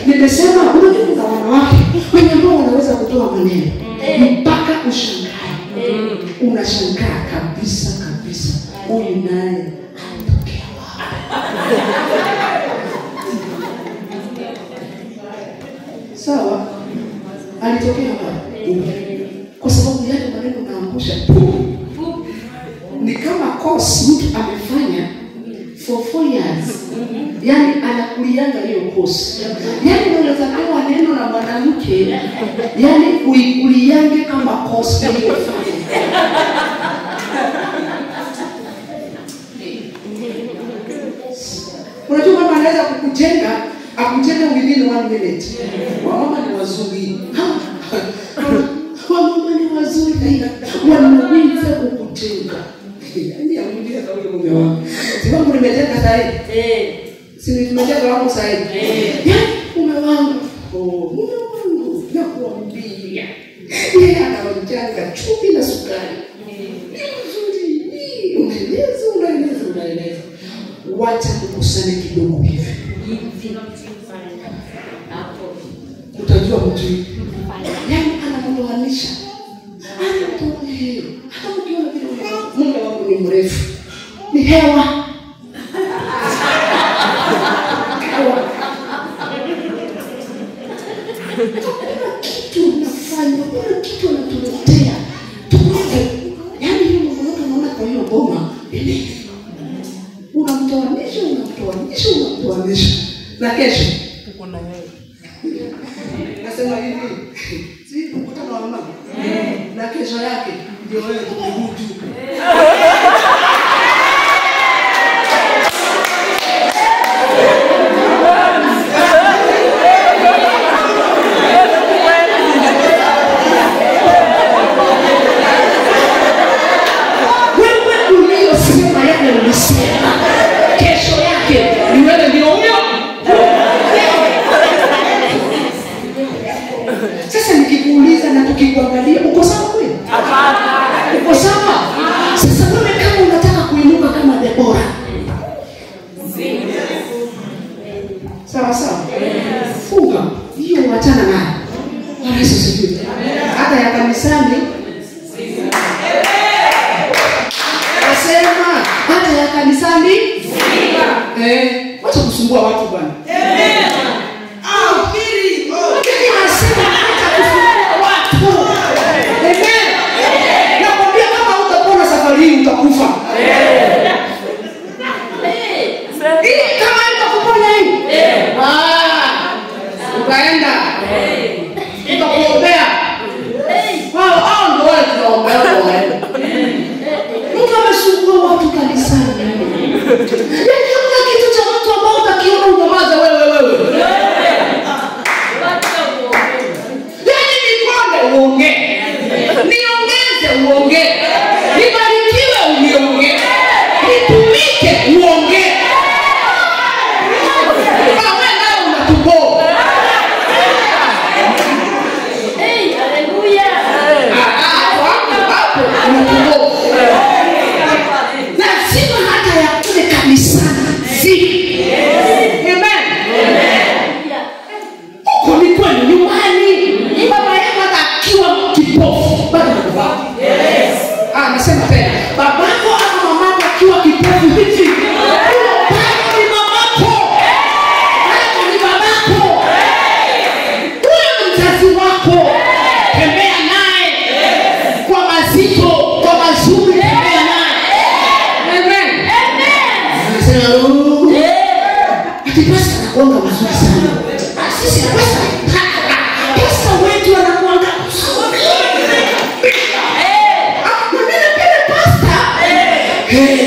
Nimesema unajua kuna wanawake wenye ambao wanaweza kutoa maneno mpaka ushangae. Unashangaa kabisa. Huyu naye anatokea wapi? Sawa? Alitokea wapi? Kwa sababu yale maneno naangusha. Ni kama course mtu amefanya for 4 years. Yaani anakulianga hiyo course. Yaani unaweza kuwa neno na mwanamke, yaani kuliange kama course hiyo. Unajua mama anaweza kukujenga, akujenga within 1 minute. Mama ni wazuri. Mama ni wazuri. Wanaweza kukujenga. Yaani amudia kwa yule mume wangu. Sababu nimejenga sasa hivi. Si nimejenga wangu sasa hivi. Yaani mume wangu. Mume wangu nakuambia. Yeye anaonjanga chumvi na sukari. Nzuri. Unaeleza. Wacha kukusanya kidogo hivi. Utajua mtu hivi. Yaani anamtoanisha. Anamtoa. Hata ukiona vile mume wangu ni mrefu. Ni hewa. Kitu unafanya, kuna kitu unatuletea. Yaani hiyo mambo yote unaona kwa hiyo boma. Unamtoanisha. Na kesho uko na yeye. Nasema hivi. Si ukutana na mama. Na kesho yake ndio wewe kurudi. Wewe uliyosema yale tukienda na tukikuangalia uko sawa kweli? Hapana. Uko sawa? Sasa wewe kama unataka kuinuka kama Debora. Sawa sawa. Funga. Hiyo wachana nayo. Bwana Yesu asifiwe. Hata ya kanisani nasema hata ya kanisani wacha kusumbua watu bwana. Utakufa. Ili kama itakuponya hii. Ukaenda. Utakuombea. Wao ndio wale tunaombea wao. Mungu ameshughulika watu kanisani. Yaani kuna kitu cha watu ambao utakiona unyamaza wewe. Yaani nikonde uongee. Niongeze uongee. Nibarikiwe uniongee. Nitumike uongee. Wewe nao unatubo. Haleluya. Hapo unatubo. Lazima hata ya kule kanisani. Amen. Uko ni kweli nyumbani. Baba yako atakiwa kipofu. Bado baba. Anasema tena babako ama mamako akiwa kipofu hivi, bado ni mamako, bado ni babako, huyo ni mzazi wako. Tembea naye kwa mazito, kwa mazuri, tembea naye. Amen. Anasema ati pasta anakuanga mazuri sana. Sisi pasta wetu anakuanga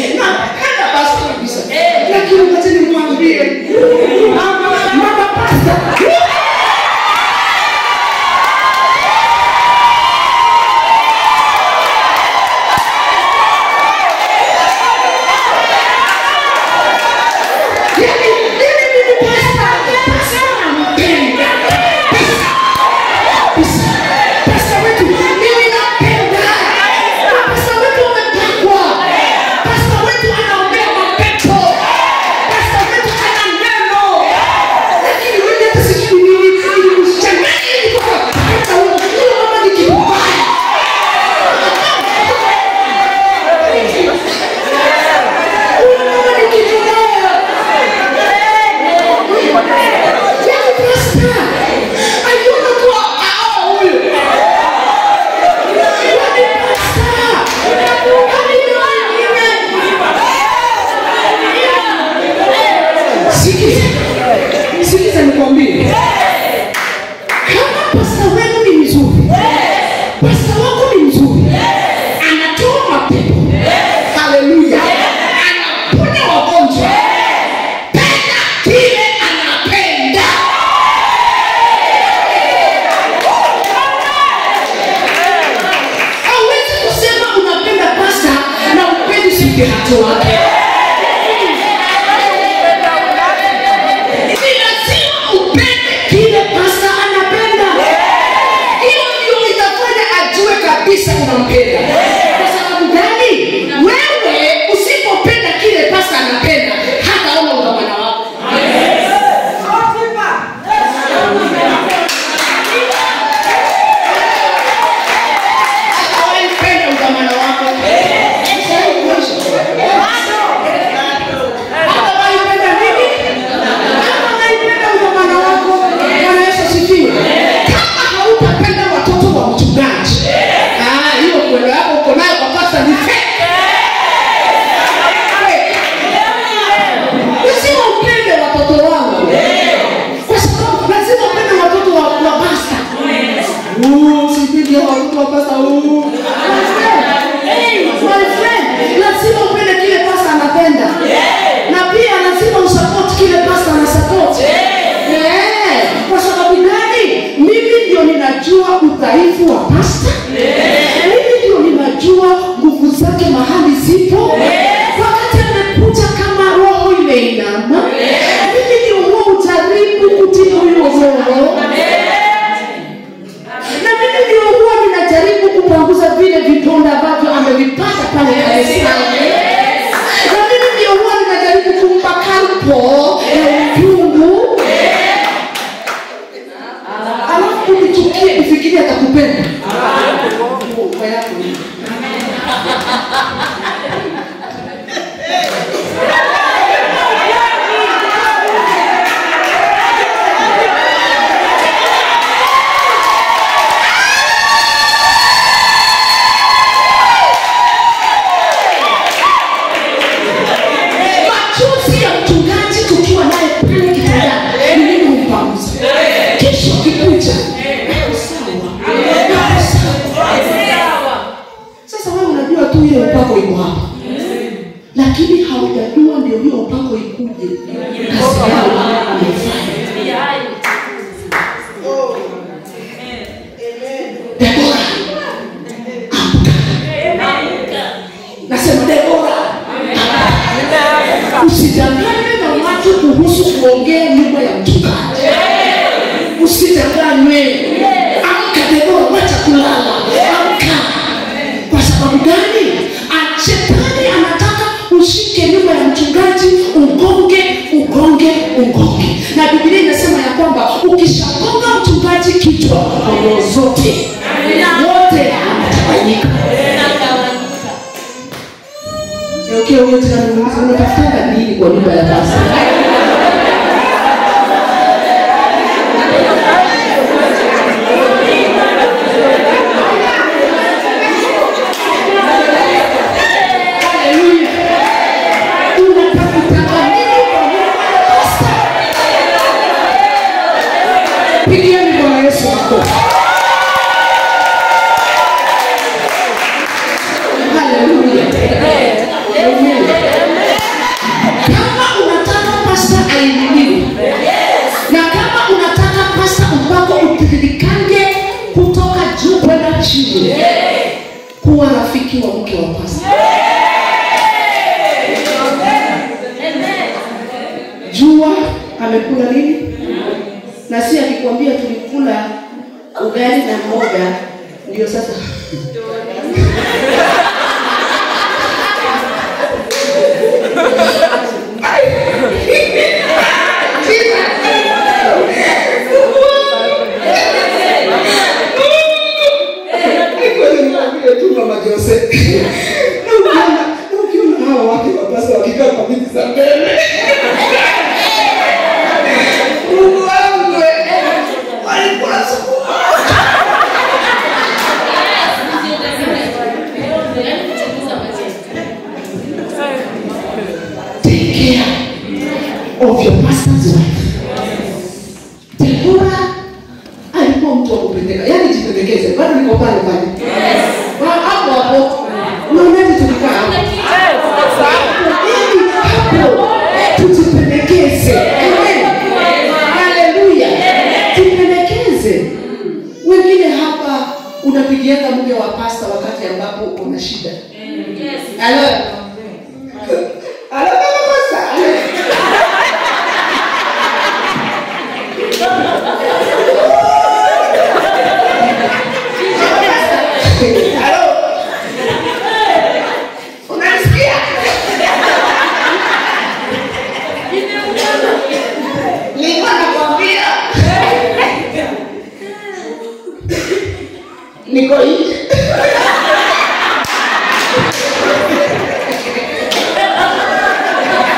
napenda pasta kabisa. Lakini wacha nimwambie mama pasta. Sikiza nikwambie. Kama pasta wenu ni mzuri, pasta wako ni mzuri, anatoa mapepo. Haleluya. Anaponya wagonjwa. Penda kile anapenda. Hauwezi kusema unapenda pasta na upendi sikihato wake. Unampenda. Kwa sababu gani? Wewe usipopenda kile pasta anapenda, hata ona udhamana wako. Hawaipenda udhamana wako. Hawaipenda nini? Hawaipenda udhamana wako. Bwana Yesu asifiwe. Kama hautapenda watoto wa mchungaji, hiyo kwenda hapo uko nayo kwa pasta ni fake. Lazima upende watoto wangu. Kwa sababu lazima upende watoto wa pasta. Sipende watoto wa pasta. My friend, lazima upende kile pasta anapenda. Na pia lazima usupport kile pasta anasupport. Kwa sababu gani? Mimi ndio ninajua udhaifu wa pasta. Mimi ndio ninajua nguvu zake mahali zipo. Wakati amekuja kama roho imeinama, mimi ndio huwa ujaribu kutibu hiyo roho. Na mimi ndio kupanguza vile vidonda ambavyo amevipata pale kanisani. Na mimi ndio huwa ninajaribu kumpa kampo ya uchungu. Alafu unichukie ufikirie atakupenda. Kwa yako. Upako iko hapa. Lakini haujajua ndio hiyo upako ikuje. Nasema Debora. Usidanganywe na watu kuhusu kuongea nyumba ya mchungaji. Usidanganywe. Amka Debora, wacha kulala. Amka. Kwa sababu gani? Shetani anataka ushike nyumba ya mchungaji, ugonge. Na Biblia inasema ya kwamba ukishagonga mchungaji kichwa, roho zote wote wanatawanyika. Okay, wewe unatafuta nini kwa nyumba ya basi? Kuwa rafiki wa mke wa pasta. Jua amekula nini? Na si akikwambia tulikula ugali na mboga ndio sasa. Ukiona hawa wake wapasa wakikaa kwa viti za mbele. Mungu wangu walikuwa sukuma. Take care of your pastor's wife. Debora alikuwa mtu wa kupendeka. Yaani jipendekeze. Bado niko pale. Hapo unaona tulikaa hapo. Tujipendekeze. Haleluya. Tujipendekeze. Wengine hapa unapigiana mke wa pasta wakati ambapo una shida. Halo. Halo pasta. Niko nje.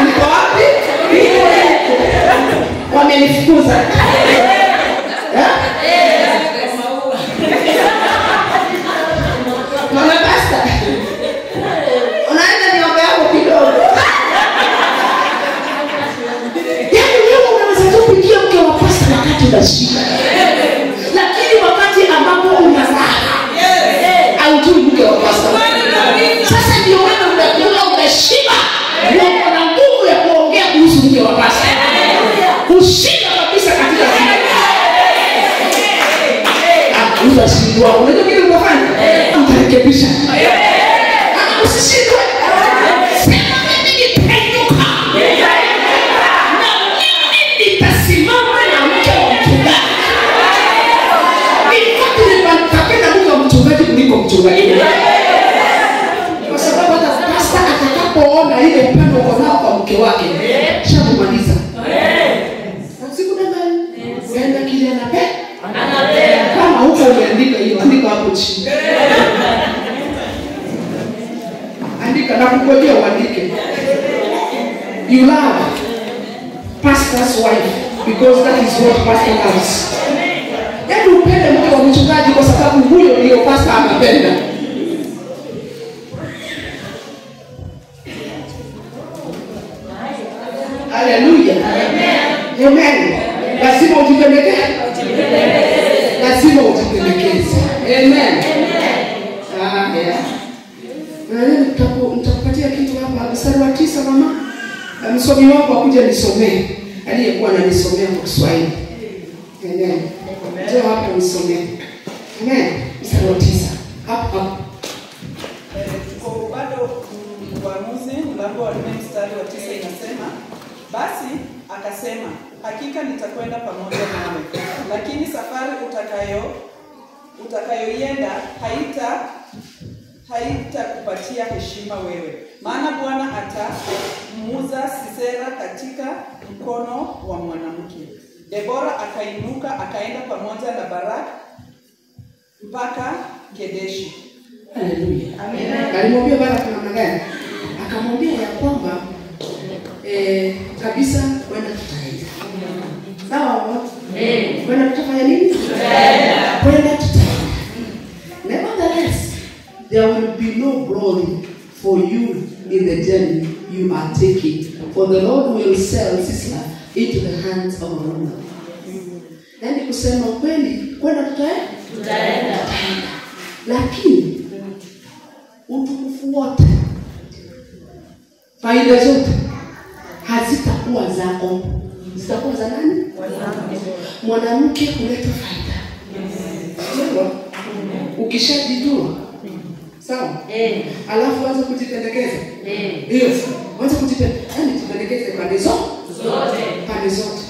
Niko wapi? Wamenifukuza. Mama pasta. Unaenda niombe hapo kidogo. Yaani wewe unaweza tu kuingia mke wa pasta wakati unashika. Lakini wakati ambapo unazaa haujui mke wa pasta. Sasa ndio wewe unakula unashiba. Uko na nguvu ya kuongea kuhusu mke wa pasta. Ushinda kabisa katika hili. Unashindwa. Unajua kile unafanya? Utarekebisha. Usishindwe. Sema mimi nitainuka. Na mimi nitasimama na mke wa mchungaji. Nitapenda mke wa mchungaji kuliko kuliko mchungaji. Kwa sababu hata pasta atakapoona ile upendo uko nao kwa mke wake, shamaliza. Siku ndani unaenda kile anapenda. Kama huko umeandika hiyo, andika hapo chini. Andika na kungojea uandike. You love pastor's wife because that is what pastor loves. Yaani upende mke wa mchungaji kwa sababu huyo ndio pastor anapenda. Hallelujah. Amen. Lazima ujipendekeze. Lazima ujipendekeze. Amen. Yeah. Nitakupatia kitu hapa mstari wa 9 mama. Msomi wako akuja nisomee. Aliyekuwa ananisomea kwa Kiswahili. Amen. Njoo hapa nisomee. Amen. Mstari wa 9. Hapa. Tuko bado Waamuzi mlango wa 4 mstari wa 9 inasema, basi akasema, hakika nitakwenda pamoja nawe, lakini safari utakayoienda haitakupatia heshima wewe, maana Bwana atamuuza Sisera katika mkono wa mwanamke. Debora akainuka akaenda pamoja na Barak mpaka Kedeshi. Haleluya. Amen. Alimwambia Barak namna gani? Akamwambia ya kwamba kabisa kwenda tutaenda. Sawa? Kwenda tutafanya nini? Tutaenda. Kwenda tutaenda. Nevertheless, there will be no glory for you in the journey you are taking, for the Lord will sell Sisera into the hands of a woman. Yaani kusema kweli, kwenda tutaenda? Tutaenda. Lakini utukufu wote, faida zote hazitakuwa zako. Zitakuwa za nani? Mwanamke huleta faida. Sawa? Ukishajijua. Sawa? Alafu anza kujipendekeza. Hiyo. Anza kujipendekeza. Yaani jipendekeze pande zote. Pande zote.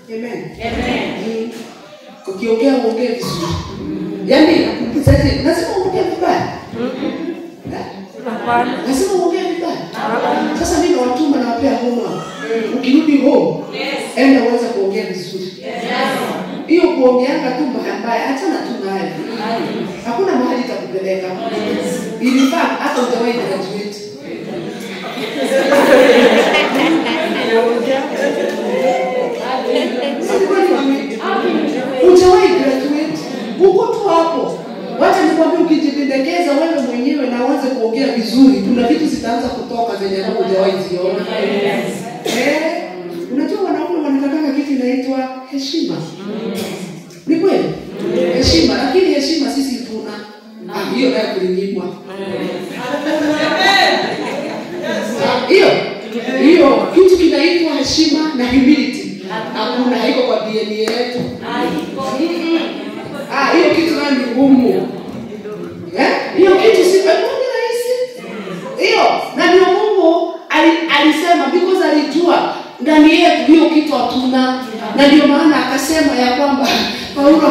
Amen. Amen. Ukiongea uongee vizuri. Yaani nakupizaje? Lazima uongee vibaya. Lazima uongee vibaya. Sasa mimi nawatuma na wapea homa. Ukirudi home, enda uanze kuongea vizuri. Hiyo kuongeanga tu mbaya, achana tu nayo. Hakuna mahali itakupeleka. In fact, hata utawahi graduate. Utawahi graduate. Uko tu hapo. Wacha nikwambie, ukijipendekeza wewe mwenyewe na uanze kuongea vizuri, kuna vitu zitaanza kutoka zenye wewe hujawahi ziona. Unajua wanaume wanataka kitu inaitwa heshima. Ni kweli? Heshima, lakini heshima sisi tuna. Hiyo nayo kulinyimwa. Hiyo kitu kinaitwa heshima na humility. Hakuna, haiko kwa DNA yetu. Hiyo kitu nayo ni ngumu. Hiyo kitu si rahisi. Hiyo, na ndio Mungu alisema because alijua ndani yetu hiyo kitu hatuna. Na ndio maana akasema ya kwamba Paulo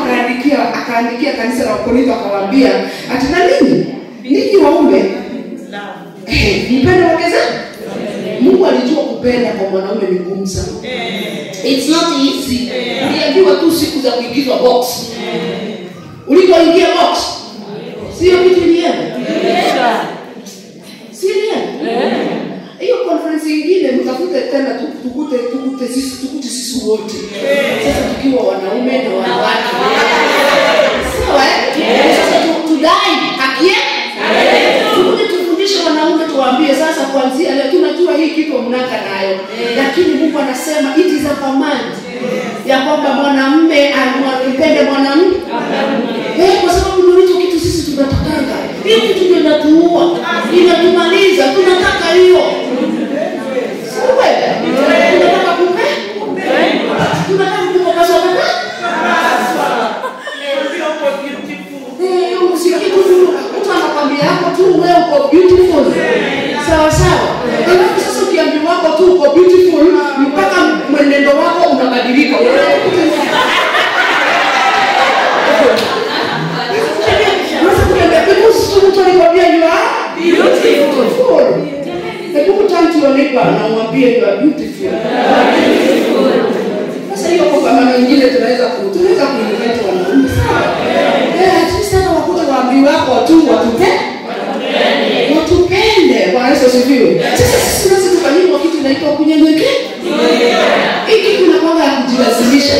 akaandikia kanisa la Korintho akawaambia ati na ninyi waume mpende wake zenu. Mungu alijua kupenda kwa mwanaume ni ngumu sana. It's not easy. Niambiwa tu siku za kuingizwa box. Ulipoingia box, sio kitu ilienda. Hiyo conference nyingine mtafute tena tukute sisi wote. Sasa tukiwa wanaume na wanawake. Sawa Sasa tudai haki yetu. Tufundishe wanaume tuwaambie sasa kuanzia leo tunajua hii kitu mnaka nayo. Lakini Mungu anasema it is a command. Ya kwamba mwanamume anampende mwanamke. Kwa sababu ndio hicho kitu sisi tunatakanga. Hiyo kitu ndio inatuua. Inatumaliza. Tunataka hiyo. Tunataka kupokazwa baba. Mtu anakwambia hapo tu wewe uko beautiful. Sawa sawa. Alafu sasa ukiambiwa wako tu uko beautiful, mpaka mwenendo wako unabadilika. Unaweza kuambia neighbor na umwambie you are beautiful. Sasa hiyo kwa mama nyingine tunaweza kuinvite wanaume. Sasa wakuta waambiwa wako tu watupende. Bwana Yesu asifiwe. Sasa sisi tunaweza kufanywa kitu inaitwa kunyenyekea. Hiki kuna kwanga ya kujilazimisha.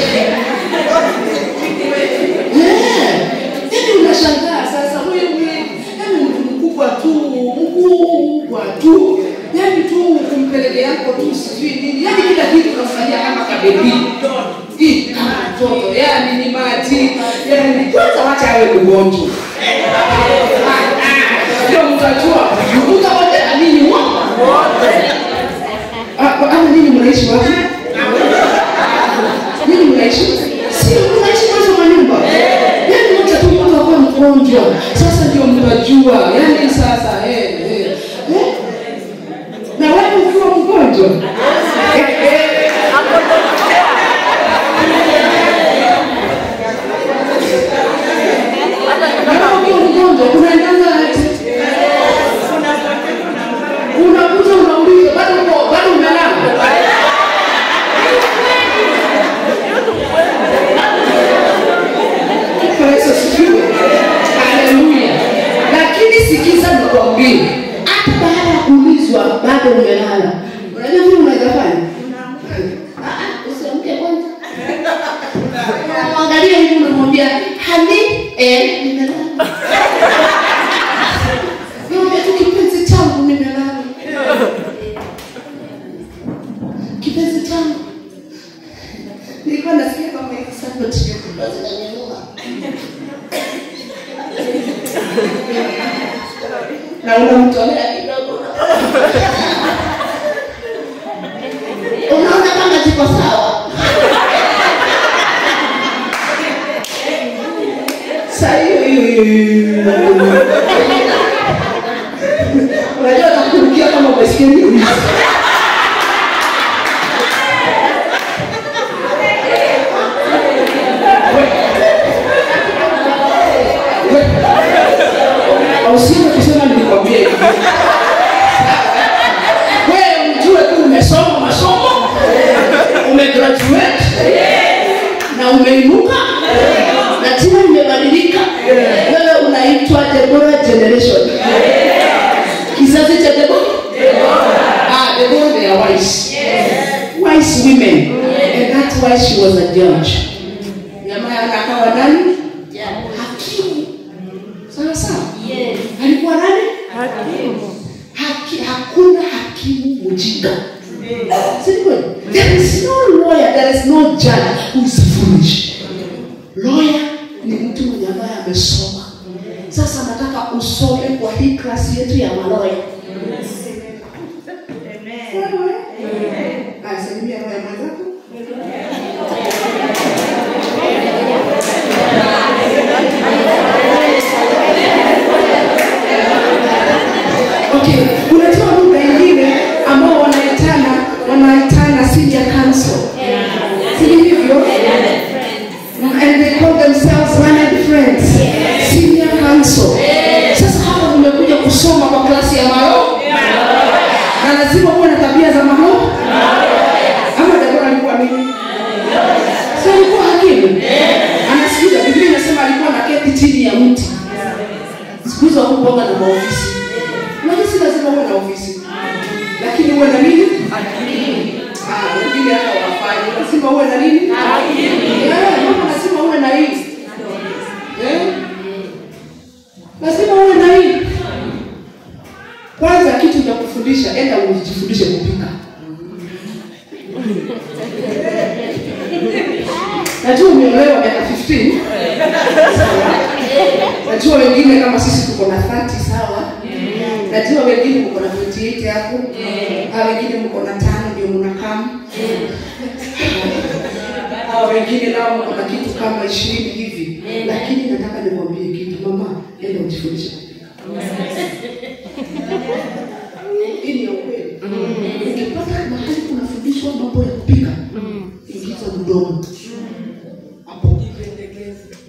Yaani unashangaa sasa wewe mtu mkubwa tu. Yaani tu kumpeleke yako tu sijui nini. Yaani kila kitu unafanyia kama kabebi. Kama mtoto. Yaani ni maji. Yaani kwanza wacha awe mgonjwa. Ndio mtajua. Utawote nini wote. Ama nini mnaishi wapi? Nini mnaishi? Sio mnaishi kwa nyumba. Yaani wote tu mtu akawa mgonjwa. Sasa ndio mtajua. Yaani sasa na wewe ukiwa mgonjwa. Unakuja unauliza bado umelala. Haleluya. Lakini sikiza nikwambie, hata baada ya kuulizwa bado umelala. Unajua nini unaweza fanya? Usiamke kwanza. Angalia hivi unamwambia, "Hani, nimelala." Niambia tu kipenzi changu nimelala. Kipenzi changu. Nilikuwa nasikia kama hivi sasa zinanyanyuka. Na unamtolea kidogo. Unaona kama ziko sawa. Sasa hiyo. Unajua nakurukia kama baiskeli. Usiwe kusema nilikwambia hivi. Wewe mjue tu umesoma masomo, umegraduate, na umeinuka, na tena umebadilika. Wewe unaitwa Deborah generation. Kizazi cha Deborah. Deborah they are wise. Wise women. And that's why she was a judge. Jamaa akawa nani? Hakimu. Sawa. Alikuwa nani? Hakimu. Hakuna hakimu mjinga. Sio? There is no lawyer, there is no judge who is foolish. Lawyer ni mtu mwenye ambaye amesoma. Sasa nataka usome kwa hii klasi yetu ya maloya. Amen. Asalimia roho ya mwenzako. Okay, unatoa lugha nyingine ambao wanaitana senior council. Sio hivyo? And they call themselves learned friends. Senior council. Sasa hapa tumekuja kusoma kwa klasi ya maro. Na lazima uwe na tabia za maro. Ama Deborah alikuwa nini? Sio alikuwa hakimu. Anasikiza Biblia inasema alikuwa anaketi chini ya mti. Siku hizo hakuwa na maofisi. Unajua si lazima uwe na ofisi. Lakini uwe na nini? Wengine hata wafanye. Lazima uwe na nini? Mama lazima uwe na hii. Lazima uwe na hii. Kwanza kitu cha kufundisha, enda ujifundishe kupika. Najua umeolewa miaka 15. Najua wengine kama sisi tuko na 30 sawa. Najua wengine mko na 28 hapo. Wengine mko na 5 ndio mnakaa. Wengine nao mko na kitu kama 20 hivi. Lakini nataka nikwambie kitu, mama, enda ujifundishe kupika. Hii ni ukweli. Ukipata mahali kunafundishwa mambo ya kupika, ingiza mdomo. Hapo.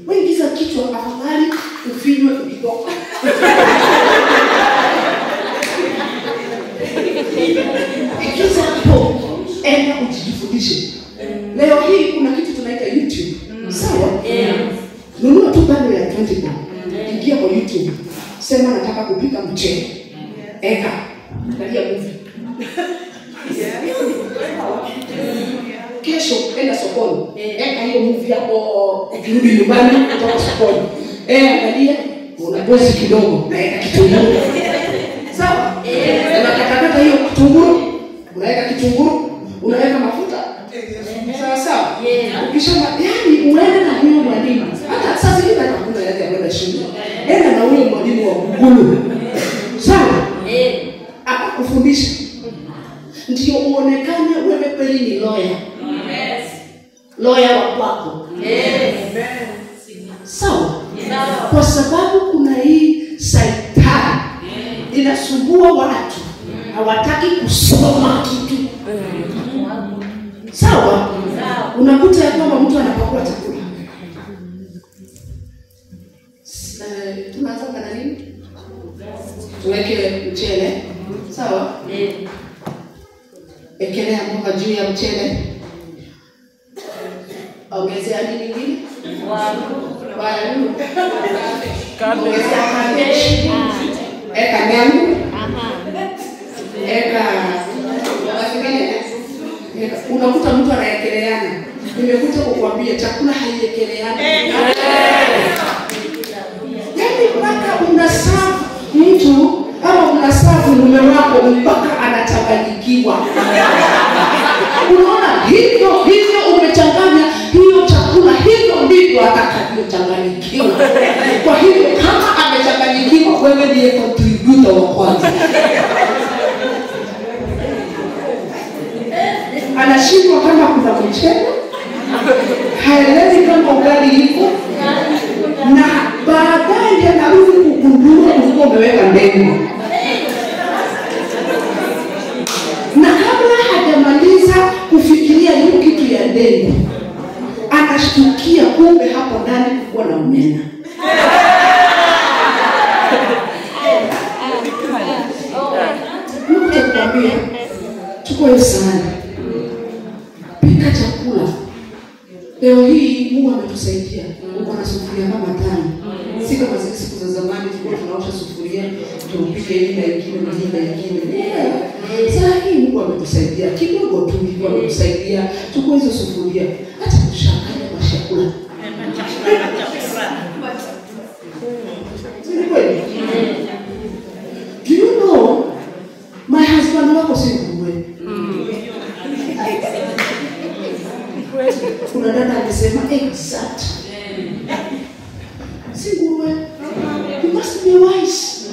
Wewe ingiza kichwa afadhali ufinywe kidogo. YouTube. Sema nataka kupika mchele. Eka. Angalia movie. Kesho enda sokoni. Eka hiyo movie hapo ukirudi nyumbani kutoka sokoni. Angalia unapozi kidogo na eka kitunguu. Sawa? Unakatakata hiyo kitunguu, unaweka kitunguu, unaweka mafuta. Sawa sawa? Ukishama yani uende na huyo mwalimu. Hata sasa hivi hakuna yake ya kwenda shule. Enda na huyo mwalimu wa Google. Sawa? Akakufundisha. Ndio uonekane wewe kweli ni lawyer. Yes. Lawyer wa kwako. Yes. Sawa? Kwa sababu kuna hii saitani inasumbua watu. Hawataki kusoma kitu. Sawa? Unakuta ya kwamba mtu anapakua chakula. Tunaanza na nini? Tuweke mchele. Sawa? Ekelea mboga juu ya mchele. Ongezea nini nyingine? Waru. Ongezea cabbage. Eka nani? Eka unakuta mtu anaekeleana. Nimekuja kukuambia chakula haiekeleani. Yaani mpaka unasafu mtu ama unasafu mume wako mpaka anachanganyikiwa. Unaona hivyo umechanganya hiyo chakula, hivyo ndivyo atakavyochanganyika. Kwa hivyo kama amechanganyikiwa, wewe ndiye contributor wa kwanza. Anashindwa kama kuna mchele, haelewi kama ugali iko, na baadaye anarudi kugundua ulikuwa umeweka ndengu. Na kabla hajamaliza kufikiria hiyo kitu ya ndengu, anashtukia kumbe hapo ndani kulikuwa na umena. Nikuambia chukua sana. Pika chakula. Leo hii Mungu ametusaidia. Uko na sufuria kama 5. Si kama zile siku za zamani tulikuwa tunaosha sufuria, tupike ile na ingine na ingine. Sasa hii Mungu ametusaidia. Kidogo tu Mungu ametusaidia. Chukua hizo sufuria. Acha kushanganya kwa chakula. Do you know my husband wako si nguruwe. Kuna dada alisema exact. Si nguruwe. You must be wise.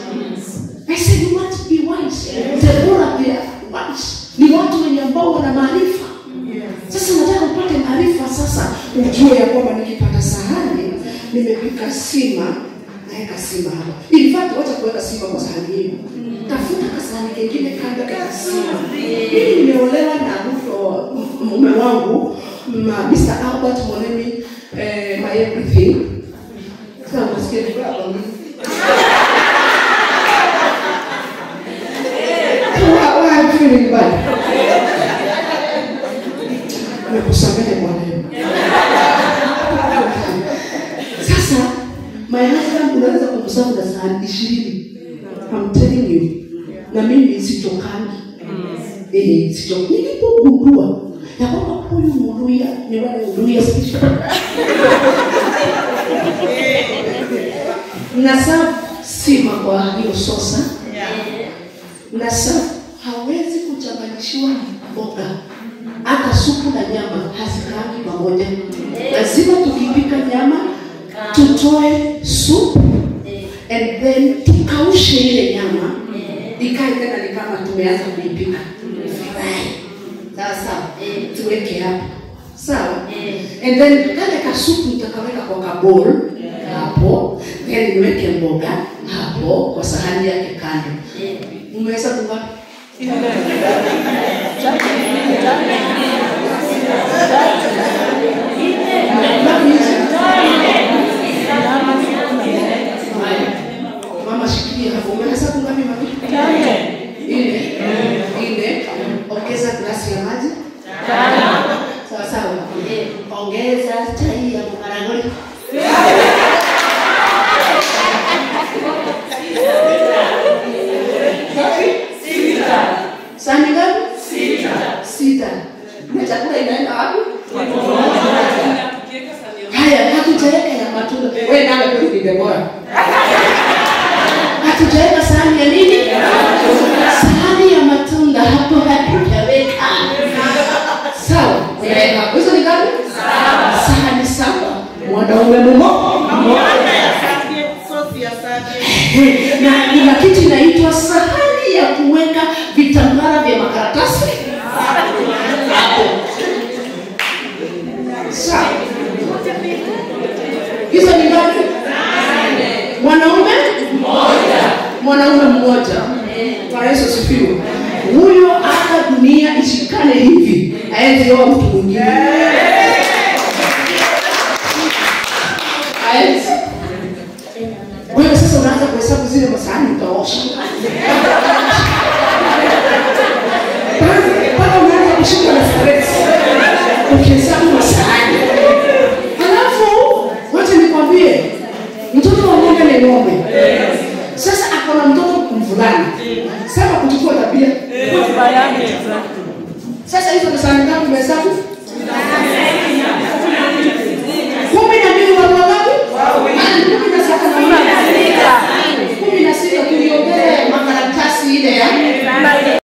I said you must be wise. Deborah they are wise. Ni watu wenye ambao wana maarifa. Sasa nataka upate maarifa sasa ujue ya kwamba nikipata sahani nimepika sima naeka sima hapa. In fact wacha kuweka sima kwa sahani hiyo. Tafuta kasahani kingine kando ya sima. Mimi nimeolewa na mume wangu Mr. Albert Monemi my everything. Sasa msikie baba mimi. Why are you feeling bad? Nimekusamehe bwana. Sasa my husband unaweza kumsafu na sahani 20. I'm telling you. Na mimi sichokangi. Sichokangi. Nilipogundua ya kwamba huyu Muluya ni wale Muluya special. Nasafu sima kwa hiyo sosa. Nasafu hawezi kuchanganyishiwa mboga. Hata supu na nyama hazikaangi pamoja. Lazima tukipika nyama tutoe soup and then tukaushe ile nyama ikae tena ni kama tumeanza kuipika. Sawa, tuweke hapo. Sawa? And then kale kasupu nitakaweka kwa kabol hapo, then niweke mboga hapo kwa sahani yake kando. Umeweza kungapi? Mama shikilia hapo. Umeweza kungapi mami? Ile. Ongeza glasi ya maji. Sawa sawa. Ongeza chai ya mkarangoni. hatujaweka sahani ya nini? Sahani ya matunda hapo hatujaweka. Sawa? Hizo ni ngapi? Sahani 7. Mwanaume mmoja. Na kitu inaitwa sahani ya kuweka vitambara vya makaratasi. Sawa. Hizo ni ngapi? Mwanaume mmoja. Kwa Yesu asifiwe. Huyo hata dunia ishikane hivi, aende yoa mtu mwingine. Aende. Wewe sasa unaanza kuhesabu zile masahani utaosha. Paka unaanza kushika na stress. Ukihesabu masahani. Halafu, wacha nikwambie, mtoto wa ng'ombe ni ng'ombe. Sasa akona mtoto mvulana. Sema kuchukua tabia. Sasa hizo ni sahani ngapi umehesabu?